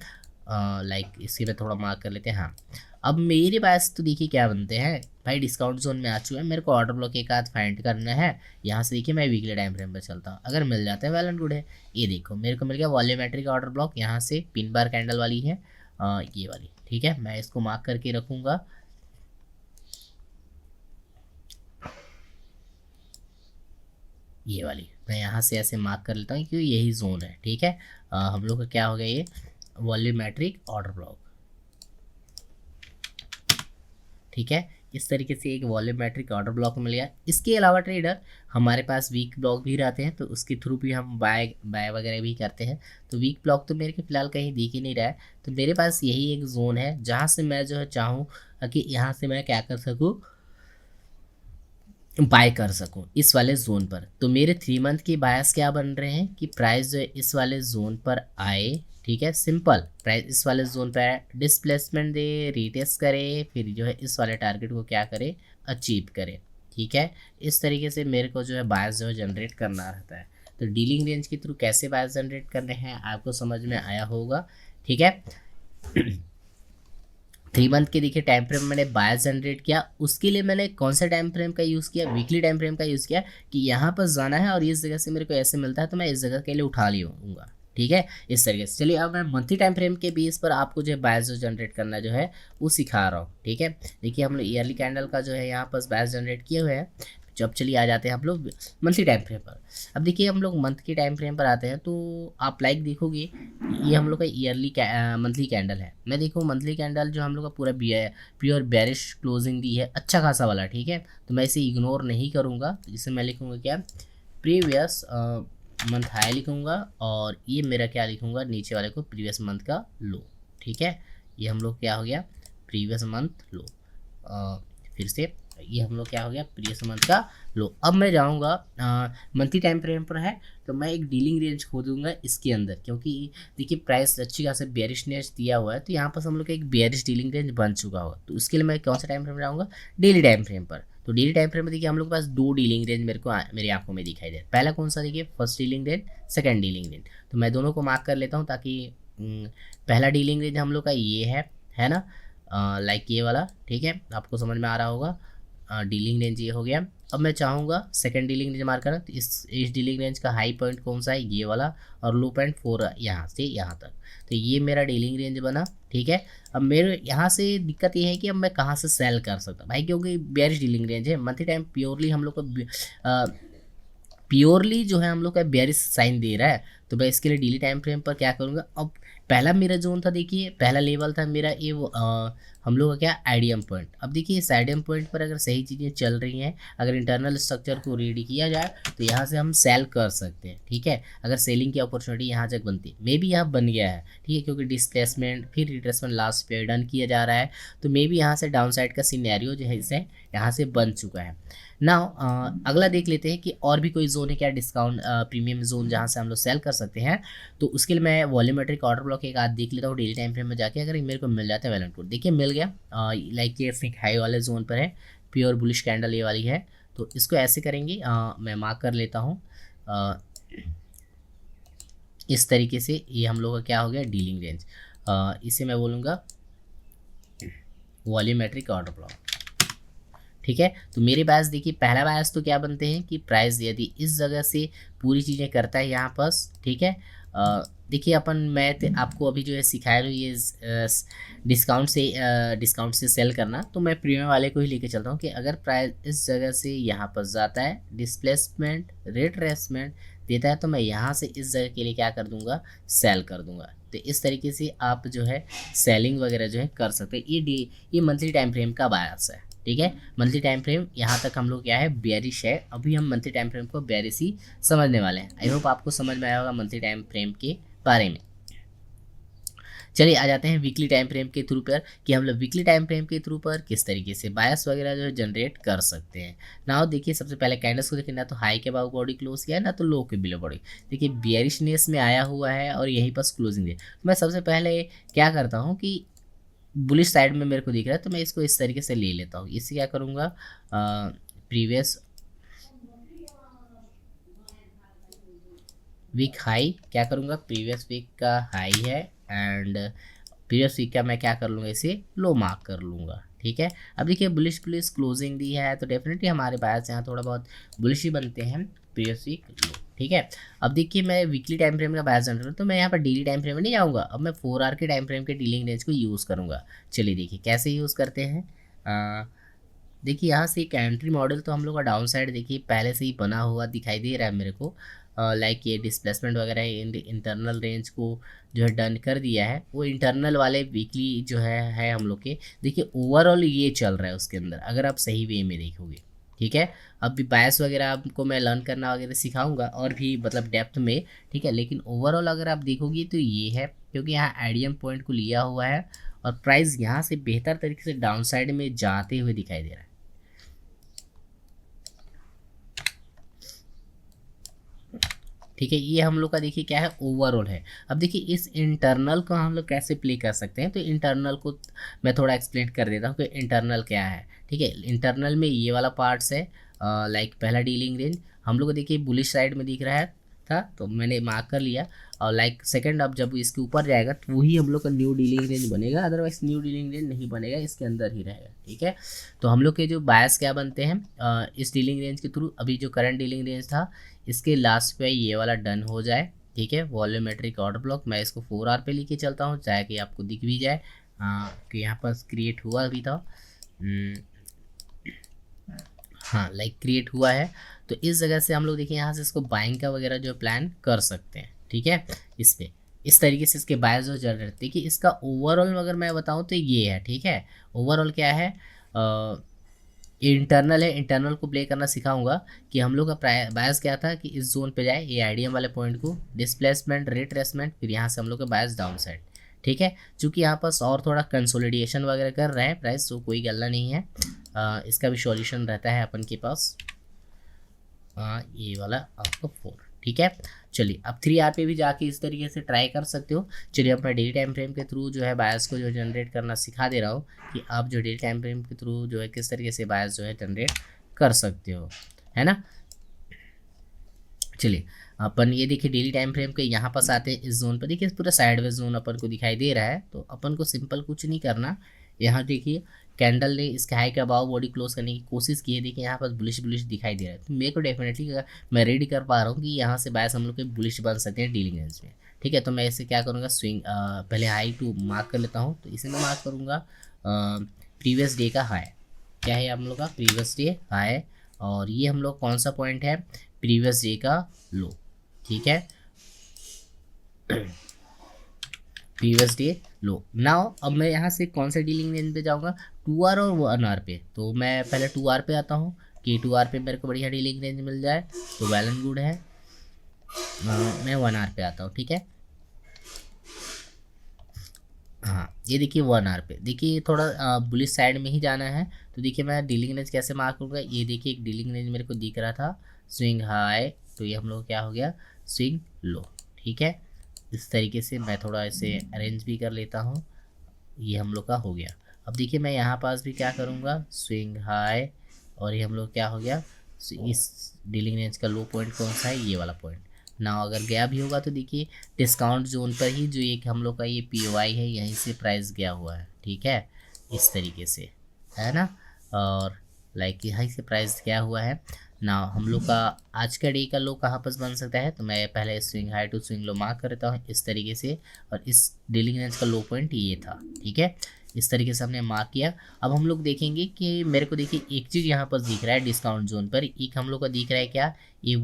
लाइक इसके में थोड़ा मार्क कर लेते हैं। हाँ अब मेरे पास तो देखिए क्या बनते हैं भाई, डिस्काउंट जोन में आ चुका है, मेरे को ऑर्डर ब्लॉक एक आध फाइंड करना है। यहाँ से देखिए मैं वीकली टाइम फ्रेम पर चलता हूँ, अगर मिल जाता है वेल एंड गुड है। ये देखो मेरे को मिल गया वॉल्यूमेट्रिक ऑर्डर ब्लॉक, यहाँ से पिन बार कैंडल वाली है, ये वाली, ठीक है। मैं इसको मार्क करके रखूँगा, ये वाली मैं यहाँ से ऐसे मार्क कर लेता हूँ क्योंकि यही जोन है, ठीक है। हम लोग का क्या हो गया, ये वॉल्यूमेट्रिक ऑर्डर ब्लॉक, ठीक है। इस तरीके से एक वॉल्यूमेट्रिक ऑर्डर ब्लॉक मिल गया। इसके अलावा ट्रेडर हमारे पास वीक ब्लॉक भी रहते हैं, तो उसके थ्रू भी हम बाय वगैरह भी करते हैं। तो वीक ब्लॉक तो मेरे को फिलहाल कहीं दिख ही नहीं रहा है, तो मेरे पास यही एक जोन है जहाँ से मैं जो है चाहूँ कि यहाँ से मैं क्या कर सकूँ, बाय कर सकूं इस वाले जोन पर। तो मेरे 3 मंथ की बायस क्या बन रहे हैं कि प्राइस जो है इस वाले जोन पर आए, ठीक है। सिंपल प्राइस इस वाले जोन पर आए, डिस्प्लेसमेंट दे, रीटेस्ट करे, फिर जो है इस वाले टारगेट को क्या करे, अचीव करे, ठीक है। इस तरीके से मेरे को जो है बायस जो है जनरेट करना रहता है। तो डीलिंग रेंज के थ्रू कैसे बायस जनरेट करने हैं आपको समझ में आया होगा, ठीक है। 3 मंथ के देखिए टाइम फ्रेम मैंने बायस जनरेट किया, उसके लिए मैंने कौन सा टाइम फ्रेम का यूज़ किया, वीकली टाइम फ्रेम का यूज़ किया कि यहाँ पर जाना है और इस जगह से मेरे को ऐसे मिलता है तो मैं इस जगह के लिए उठा लूँगा, ठीक है। इस तरीके से चलिए अब मैं मंथली टाइम फ्रेम के बेस पर आपको जो है बायस जो जनरेट करना जो है वो सिखा रहा हूँ, ठीक है। देखिए हम लोग ईयरली कैंडल का जो है यहाँ पर बायस जनरेट किए हुए हैं। जब चलिए आ जाते हैं हम लोग मंथली टाइम फ्रेम पर। अब देखिए हम लोग मंथ के टाइम फ्रेम पर आते हैं, तो आप लाइक देखोगे ये हम लोग का ईयरली मंथली कैंडल है। मैं देखूँ मंथली कैंडल जो हम लोग का पूरा प्योर बेरिश क्लोजिंग दी है, अच्छा खासा वाला, ठीक है। तो मैं इसे इग्नोर नहीं करूँगा, तो इसे मैं लिखूँगा क्या, प्रीवियस मंथ हाई लिखूँगा, और ये मेरा क्या लिखूँगा, नीचे वाले को प्रीवियस मंथ का लो, ठीक है। ये हम लोग क्या हो गया, प्रीवियस मंथ लो, फिर से ये हम लोग क्या हो गया, प्रीवियस मंथ का लो। अब मैं जाऊंगा मंथली टाइम फ्रेम पर है, तो मैं एक डीलिंग रेंज खोदूंगा इसके अंदर, क्योंकि देखिए प्राइस अच्छी खासा बेयरिशनेस दिया हुआ है, तो यहाँ पर हम लोग का एक बेयरिश डीलिंग रेंज बन चुका होगा। तो उसके लिए मैं कौन सा टाइम फ्रेम जाऊँगा, डेली टाइम फ्रेम पर। तो डेली टाइम फ्रेम में देखिए हम लोग के पास 2 डीलिंग रेंज मेरी आंखों में दिखाई दे। पहला कौन सा देखिए, first dealing range, second dealing range. तो मैं दोनों को मार्क कर लेता हूँ ताकि पहला डीलिंग रेंज हम लोग का ये है ना, लाइक ये वाला, ठीक है। आपको समझ में आ रहा होगा, डीलिंग रेंज ये हो गया। अब मैं चाहूँगा सेकंड डीलिंग रेंज मार्क करना, तो इस डीलिंग रेंज का हाई पॉइंट कौन सा है, ये वाला, और लो पॉइंट 4 यहाँ से यहाँ तक। तो ये मेरा डीलिंग रेंज बना, ठीक है। अब मेरे यहाँ से दिक्कत ये है कि अब मैं कहाँ से सेल कर सकता हूँ भाई, क्योंकि बेयरिश डीलिंग रेंज है। मंथली टाइम प्योरली हम लोग को प्योरली जो है हम लोग का बेयरिश साइन दे रहा है, तो मैं इसके लिए डेली टाइम फ्रेम पर क्या करूँगा। अब पहला मेरा जोन था, देखिए पहला लेवल था मेरा ये हम लोग का क्या, आईडीएम पॉइंट। अब देखिए इस आईडीएम पॉइंट पर अगर सही चीज़ें चल रही हैं, अगर इंटरनल स्ट्रक्चर को रेडी किया जाए, तो यहाँ से हम सेल कर सकते हैं, ठीक है। अगर सेलिंग की अपॉर्चुनिटी यहाँ तक बनती है, मे बी यहाँ बन गया है, ठीक है, क्योंकि डिस्प्लेसमेंट फिर रिट्रेसमेंट लास्ट पे डन किया जा रहा है, तो मे बी यहाँ से डाउन साइड का सिनेरियो जो है इसे यहाँ से बन चुका है। नाउ अगला देख लेते हैं कि और भी कोई जोन है क्या डिस्काउंट प्रीमियम जोन जहाँ से हम लोग सेल कर सकते हैं। तो उसके लिए मैं वॉल्यूमेट्रिक ऑर्डर ब्लॉक एक आध देख लेता हूँ डेली टाइम फ्रेम में जाके, अगर मेरे को मिल जाता है वेल गुड। देखिए मिल गया, लाइक ये फिक हाई वाले जोन पर है, प्योर बुलिश कैंडल ये वाली है। तो इसको ऐसे करेंगे, मैं मार्क कर लेता हूँ इस तरीके से। ये हम लोग का क्या हो गया डीलिंग रेंज, इसे मैं बोलूँगा वॉल्यूमेट्रिक ऑर्डर ब्लॉक। ठीक है, तो मेरे बायस देखिए पहला बायस तो क्या बनते हैं कि प्राइस यदि इस जगह से पूरी चीज़ें करता है यहाँ पास, ठीक है। देखिए अपन मैं आपको अभी जो है सिखाया जो ये डिस्काउंट से सेल करना, तो मैं प्रीमियम वाले को ही लेके चलता हूँ कि अगर प्राइस इस जगह से यहाँ पर जाता है, डिस्प्लेसमेंट रिट्रेसमेंट देता है, तो मैं यहाँ से इस जगह के लिए क्या कर दूंगा सेल कर दूंगा। तो इस तरीके से आप जो है सेलिंग वगैरह जो है कर सकते हैं। ये मंथली टाइम फ्रेम का बायस है, ठीक है। मंथली टाइम फ्रेम यहाँ तक हम लोग क्या है बेरिश है, अभी हम मंथली टाइम फ्रेम को बेरिश ही समझने वाले हैं। आई होप आपको समझ में आया होगा मंथली टाइम फ्रेम के बारे में। चलिए आ जाते हैं वीकली टाइम फ्रेम के थ्रू पर कि हम लोग वीकली टाइम फ्रेम के थ्रू पर किस तरीके से बायस वगैरह जो है जनरेट कर सकते हैं। ना देखिए सबसे पहले कैंडल्स को देखिए, ना तो हाई के अबाव बॉडी क्लोज किया है, ना तो लो के बिलो बॉडी। देखिए बियरिशनेस में आया हुआ है और यहीं पर क्लोजिंग है। मैं सबसे पहले क्या करता हूँ कि बुलिश साइड में मेरे को दिख रहा है, तो मैं इसको इस तरीके से ले लेता हूँ। इससे क्या करूँगा, प्रीवियस वीक हाई क्या करूँगा, प्रीवियस वीक का हाई है एंड प्रीवियस वीक का मैं क्या कर लूँगा, इसे लो मार्क कर लूँगा। ठीक है, अब देखिए बुलिश बुलिश क्लोजिंग दी है, तो डेफिनेटली हमारे बायस यहाँ थोड़ा बहुत बुलिश ही बनते हैं, प्रीवियस वीक लो। ठीक है, अब देखिए मैं वीकली टाइम फ्रेम का बायस जनरेट, तो मैं यहाँ पर डेली टाइम फ्रेम में नहीं जाऊँगा, अब मैं 4 आवर के टाइम फ्रेम के डीलिंग रेंज को यूज़ करूँगा। चलिए देखिए कैसे यूज़ करते हैं। देखिए यहाँ से एक एंट्री मॉडल तो हम लोग का डाउन साइड देखिए पहले से ही बना हुआ दिखाई दे रहा है मेरे को। लाइक ये डिस्प्लेसमेंट वगैरह इंटरनल रेंज को जो है डन कर दिया है, वो इंटरनल वाले वीकली जो है हम लोग के। देखिए ओवरऑल ये चल रहा है उसके अंदर, अगर आप सही वे में देखोगे। ठीक है, अब भी बायस वगैरह आपको मैं लर्न करना वगैरह सिखाऊंगा और भी मतलब डेप्थ में। ठीक है, लेकिन ओवरऑल अगर आप देखोगे तो ये है, क्योंकि यहाँ आइडियम पॉइंट को लिया हुआ है और प्राइस यहाँ से बेहतर तरीके से डाउन साइड में जाते हुए दिखाई दे रहा है। ठीक है, ये हम लोग का देखिए क्या है ओवरऑल है। अब देखिए इस इंटरनल को हम लोग कैसे प्ले कर सकते हैं, तो इंटरनल को मैं थोड़ा एक्सप्लेन कर देता हूँ कि इंटरनल क्या है। ठीक है, इंटरनल में ये वाला पार्ट्स है, लाइक पहला डीलिंग रेंज हम लोग को देखिए बुलिश साइड में दिख रहा है था, तो मैंने मार्क कर लिया। और लाइक सेकंड अब जब इसके ऊपर जाएगा तो वही हम लोग का न्यू डीलिंग रेंज बनेगा, अदरवाइज न्यू डीलिंग रेंज नहीं बनेगा, इसके अंदर ही रहेगा। ठीक है, तो हम लोग के जो बायस क्या बनते हैं इस डीलिंग रेंज के थ्रू, अभी जो करंट डीलिंग रेंज था इसके लास्ट पे ये वाला डन हो जाए। ठीक है, वॉल्यूमेट्रिक ऑर्डर ब्लॉक मैं इसको 4 आवर पे लेके चलता हूँ, चाहे कि आपको दिख भी जाए कि यहाँ पर क्रिएट हुआ भी था। हाँ लाइक क्रिएट हुआ है, तो इस जगह से हम लोग देखिए यहाँ से इसको बाइंग का वगैरह जो प्लान कर सकते हैं। ठीक है, इस पे इस तरीके से इसके बायस जो जनरेट, देखिए इसका ओवरऑल अगर मैं बताऊँ तो ये है। ठीक है, ओवरऑल क्या है, इंटरनल है, इंटरनल को प्ले करना सिखाऊंगा कि हम लोग का बायस क्या था कि इस जोन पे जाए, ये आइडियम वाले पॉइंट को डिस्प्लेसमेंट रिट्रेसमेंट, फिर यहाँ से हम लोग का बायस डाउन साइड। ठीक है, चूँकि यहाँ पर और थोड़ा कंसोलिडेशन वगैरह कर रहे हैं प्राइस, तो कोई गल्ला नहीं है, इसका भी सॉल्यूशन रहता है अपन के पास। ये वाला आपका 4। ठीक है, चलिए अब 3 आर पे भी जाके इस तरीके से ट्राई कर सकते हो। चलिए अब मैं डेली टाइम फ्रेम के थ्रू जो है बायस को जो जनरेट करना सिखा दे रहा हूँ कि आप जो डेली टाइम फ्रेम के थ्रू जो है किस तरीके से बायस जो है जनरेट कर सकते हो, है ना। चलिए अपन ये देखिए डेली टाइम फ्रेम के यहाँ पास आते हैं, इस जोन पर देखिए पूरा साइडवेज जोन अपन को दिखाई दे रहा है, तो अपन को सिंपल कुछ नहीं करना। यहाँ देखिए कैंडल ने इसके हाई के अबाव बॉडी क्लोज करने की कोशिश की है, देखिए यहाँ पर बुलिश बुलिश दिखाई दे रहा है, तो मेरे को डेफिनेटली मैं रेडी कर पा रहा हूँ कि यहाँ से बायस हम लोग के बुलिश बन सकते हैं डीलिंग रेंज में। ठीक है, तो मैं इसे क्या करूँगा, स्विंग पहले हाई टू मार्क कर लेता हूँ, तो इसे मैं मार्क करूँगा प्रीवियस डे का हाई। क्या है हम लोग का प्रीवियस डे हाई, और ये हम लोग कौन सा पॉइंट है, प्रीवियस डे का लो। ठीक है, प्रीवियस डे लो। नाउ अब मैं यहाँ से कौन से डीलिंग रेंज पे जाऊँगा, 2 आवर और 1 आवर पे, तो मैं पहले 2 आवर पे आता हूँ कि 2 आवर पे मेरे को बढ़िया डीलिंग रेंज मिल जाए, तो वेल एंड गुड है। मैं 1 आवर पे आता हूँ। ठीक है, हाँ ये देखिए 1 आवर पे, देखिए थोड़ा बुलिश साइड में ही जाना है। तो देखिए मैं डीलिंग रेंज कैसे मार्क करूँगा, ये देखिए एक डीलिंग रेंज मेरे को दिख रहा था, स्विंग हाई, तो ये हम लोग क्या हो गया, स्विंग लो। ठीक है, इस तरीके से मैं थोड़ा इसे अरेंज भी कर लेता हूँ, ये हम लोग का हो गया। अब देखिए मैं यहाँ पास भी क्या करूँगा, स्विंग हाई, और ये हम लोग क्या हो गया, इस डीलिंग रेंज का लो पॉइंट कौन सा है, ये वाला पॉइंट ना। अगर गया भी होगा तो देखिए डिस्काउंट जोन पर ही जो एक हम लोग का ये POI है, यहीं से प्राइस गया हुआ है। ठीक है, इस तरीके से है ना, और लाइक यहीं से प्राइस गया हुआ है ना। हम लोग का आज का डे का लो कहाँ पर बन सकता है, तो मैं पहले swing high to swing low mark करता हूँ इस तरीके से, और इस डीलिंग रेंज का लो पॉइंट ये था। ठीक है, इस तरीके से हमने मार्क किया। अब हम लोग देखेंगे कि मेरे को देखिए एक चीज़ यहाँ पर दिख रहा है डिस्काउंट जोन पर, एक हम लोग का दिख रहा है क्या, ये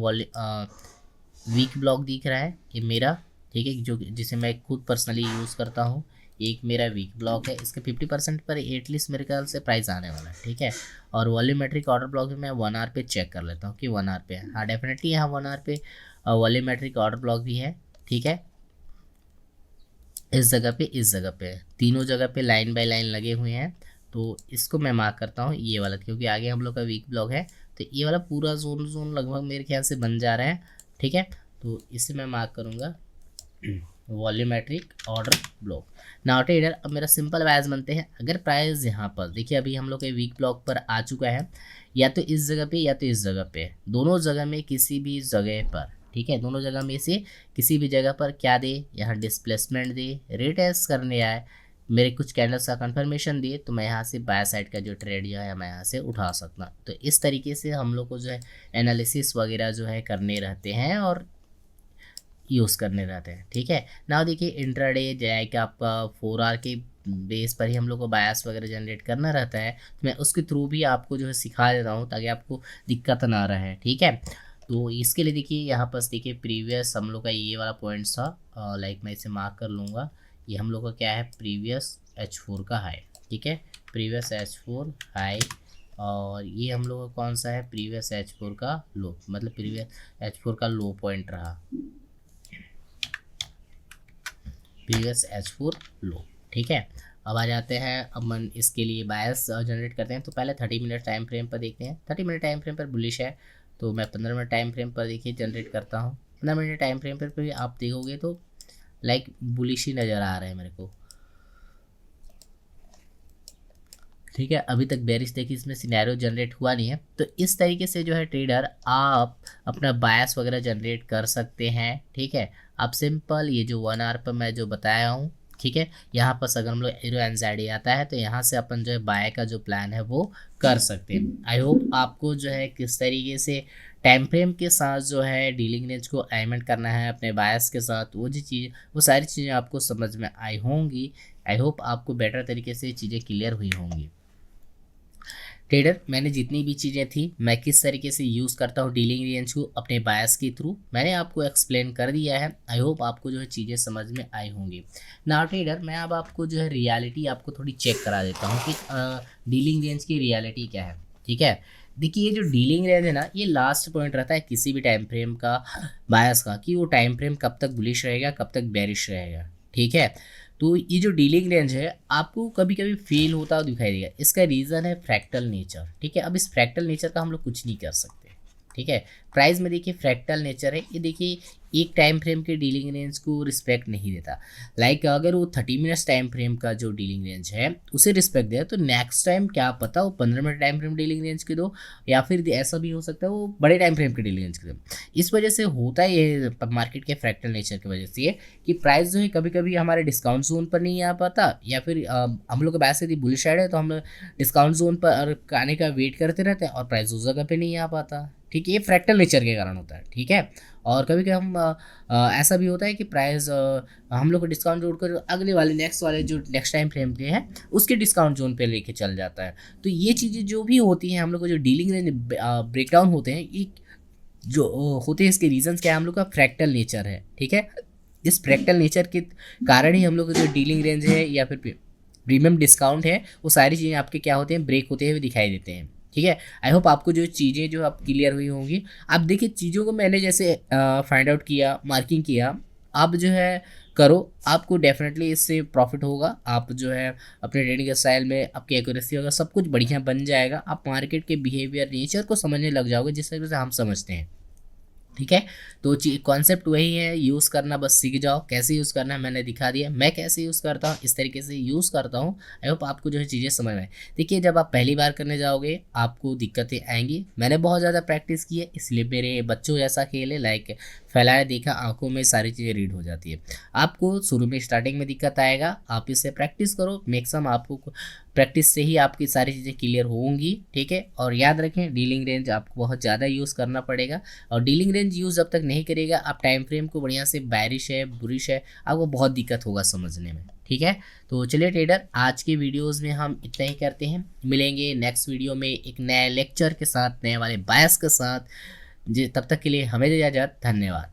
वीक ब्लॉक दिख रहा है ये मेरा। ठीक है, जो जिसे मैं खुद पर्सनली यूज़ करता हूँ, एक मेरा वीक ब्लॉक है, इसके 50% पर एटलीस्ट मेरे ख्याल से प्राइस आने वाला है। ठीक है, और वॉल्यूमेट्रिक ऑर्डर ब्लॉक भी मैं 1 आवर पे चेक कर लेता हूँ कि 1 आवर पे है। हाँ डेफिनेटली यहाँ 1 आवर पे वॉल्यूमेट्रिक ऑर्डर ब्लॉक भी है। ठीक है, इस जगह पे, इस जगह पे, तीनों जगह पे लाइन बाय लाइन लगे हुए हैं। तो इसको मैं मार्क करता हूँ ये वाला, क्योंकि आगे हम लोग का वीक ब्लॉक है, तो ये वाला पूरा जोन लगभग मेरे ख्याल से बन जा रहा है। ठीक है, तो इसे मैं मार्क करूँगा volumetric order block. Now trader, अब मेरा सिंपल वाइज बनते हैं, अगर प्राइस यहाँ पर देखिए अभी हम लोग के वीक ब्लॉक पर आ चुका है, या तो इस जगह पे या तो इस जगह पे, दोनों जगह में किसी भी जगह पर, ठीक है, दोनों जगह में से किसी भी जगह पर क्या दे, यहाँ डिस्प्लेसमेंट दे, रिटेस्ट करने आए, मेरे कुछ कैंडल्स का कंफर्मेशन दिए, तो मैं यहाँ से बाय साइड का जो ट्रेड जो है मैं यहाँ से उठा सकता। तो इस तरीके से हम लोग को जो है एनालिसिस वगैरह जो है करने रहते हैं और यूज़ करने रहते हैं। ठीक है, ना देखिए इंट्राडे जाए कि आपका 4 आवर के बेस पर ही हम लोग को बायस वगैरह जनरेट करना रहता है, तो मैं उसके थ्रू भी आपको जो है सिखा देता हूँ ताकि आपको दिक्कत ना रहे। ठीक है, तो इसके लिए देखिए यहाँ पर देखिए प्रीवियस हम लोग का ये वाला पॉइंट था, लाइक मैं इसे मार्क कर लूँगा, ये हम लोग का क्या है, प्रीवियस H4 का हाई। ठीक है, प्रीवियस H4 हाई, और ये हम लोग का कौन सा है, प्रीवियस H4 का लो, मतलब प्रीवियस H4 का लो पॉइंट रहा, प्रीवियस H4 लो। ठीक है, अब आ जाते हैं, अब मन इसके लिए बायस जनरेट करते हैं। तो पहले 30 मिनट टाइम फ्रेम पर देखते हैं, 30 मिनट टाइम फ्रेम पर बुलिश है, तो मैं 15 मिनट टाइम फ्रेम पर देखिए जनरेट करता हूँ। 15 मिनट टाइम फ्रेम पर भी आप देखोगे तो लाइक बुलिश ही नज़र आ रहा है मेरे को। ठीक है, अभी तक बेरिश देखिए इसमें सिनेरियो जनरेट हुआ नहीं है, तो इस तरीके से जो है ट्रेडर आप अपना बायस वगैरह जनरेट कर सकते हैं। ठीक है, आप सिंपल ये जो 1 आवर पर मैं जो बताया हूँ, ठीक है, यहाँ पर अगर हम लोग एरो एनजाइडी आता है तो यहाँ से अपन जो है बाय का जो प्लान है वो कर सकते हैं। आई होप आपको जो है किस तरीके से टाइम फ्रेम के साथ जो है डीलिंग रेंज को अलाइनमेंट करना है अपने बायस के साथ, वो जो चीज़, वो सारी चीज़ें आपको समझ में आई होंगी। आई होप आपको बेटर तरीके से चीज़ें क्लियर हुई होंगी। ट्रेडर, मैंने जितनी भी चीज़ें थी, मैं किस तरीके से यूज़ करता हूँ डीलिंग रेंज को अपने बायस के थ्रू, मैंने आपको एक्सप्लेन कर दिया है। आई होप आपको जो है चीज़ें समझ में आई होंगी। नाउ ट्रेडर, मैं अब आपको जो है रियलिटी आपको थोड़ी चेक करा देता हूँ कि डीलिंग रेंज की रियलिटी क्या है। ठीक है, देखिए ये जो डीलिंग रेंज है ना, ये लास्ट पॉइंट रहता है किसी भी टाइम फ्रेम का बायस का, कि वो टाइम फ्रेम कब तक बुलिश रहेगा, कब तक बेरिश रहेगा। ठीक है, तो ये जो डीलिंग रेंज है आपको कभी कभी फेल होता हुआ दिखाई देगा, इसका रीज़न है फ्रैक्टल नेचर। ठीक है, अब इस फ्रैक्टल नेचर का हम लोग कुछ नहीं कर सकते। ठीक है, प्राइस में देखिए फ्रैक्टल नेचर है, ये देखिए एक टाइम फ्रेम के डीलिंग रेंज को रिस्पेक्ट नहीं देता। लाइक अगर वो 30 मिनट्स टाइम फ्रेम का जो डीलिंग रेंज है उसे रिस्पेक्ट दे, तो नेक्स्ट टाइम क्या पता वो 15 minute time frame dealing range के दो, या फिर ऐसा भी हो सकता है वो बड़े टाइम फ्रेम के डीलिंग रेंज के दो। इस वजह से होता है ये मार्केट के फ्रैक्टल नेचर की वजह से ये कि प्राइस जो है कभी कभी हमारे डिस्काउंट जोन पर नहीं आ पाता, या फिर हम लोग का वैसे यदि बुलिश साइड है तो हम डिस्काउंट जोन पर आने का वेट करते रहते हैं और प्राइस उस जगह पे नहीं आ पाता। ठीक है, ये फ्रैक्टल नेचर के कारण होता है। ठीक है, और कभी कभी हम ऐसा भी होता है कि प्राइस हम लोग को डिस्काउंट जोन कर अगले वाले नेक्स्ट वाले जो नेक्स्ट टाइम फ्रेम पे है उसके डिस्काउंट जोन पे लेके चल जाता है। तो ये चीज़ें जो भी होती हैं, हम लोग को जो डीलिंग रेंज ब्रेकडाउन होते हैं, ये जो होते हैं इसके रीजंस क्या है, हम लोग का फ्रैक्टल नेचर है। ठीक है, इस फ्रैक्टल नेचर के कारण ही हम लोग का जो डीलिंग रेंज है या फिर प्रीमियम डिस्काउंट है, वो सारी चीज़ें आपके क्या होते हैं, ब्रेक होते हुए दिखाई देते हैं। ठीक है, आई होप आपको जो चीज़ें जो आप क्लियर हुई होंगी। अब देखिए चीज़ों को मैंने जैसे फाइंड आउट किया, मार्किंग किया, अब जो है करो, आपको डेफिनेटली इससे प्रॉफिट होगा। आप जो है अपने ट्रेडिंग स्टाइल में आपकी एक्यूरेसी होगा, सब कुछ बढ़िया बन जाएगा। आप मार्केट के बिहेवियर नेचर को समझने लग जाओगे जिस तरीके से हम समझते हैं। ठीक है, तो कॉन्सेप्ट वही है, यूज़ करना बस सीख जाओ। कैसे यूज़ करना है मैंने दिखा दिया, मैं कैसे यूज़ करता हूँ इस तरीके से यूज़ करता हूँ। आई होप आपको जो है चीज़ें समझ में आए। देखिए, जब आप पहली बार करने जाओगे आपको दिक्कतें आएंगी। मैंने बहुत ज़्यादा प्रैक्टिस की है, इसलिए मेरे बच्चों जैसा खेल है, लाइक फैलाया देखा आंखों में सारी चीज़ें रीड हो जाती है। आपको शुरू में स्टार्टिंग में दिक्कत आएगा, आप इससे प्रैक्टिस करो, मैक्सिमम आपको प्रैक्टिस से ही आपकी सारी चीज़ें क्लियर होंगी। ठीक है, और याद रखें डीलिंग रेंज आपको बहुत ज़्यादा यूज़ करना पड़ेगा। और डीलिंग रेंज यूज़ जब तक नहीं करेगा आप टाइम फ्रेम को बढ़िया से बैरिश है बुरिश है, आपको बहुत दिक्कत होगा समझने में। ठीक है, तो चलिए ट्रेडर, आज के वीडियोस में हम इतना ही करते हैं। मिलेंगे नेक्स्ट वीडियो में एक नए लेक्चर के साथ, नए वाले बायस के साथ। जी, तब तक के लिए हमें इजाज़त, धन्यवाद।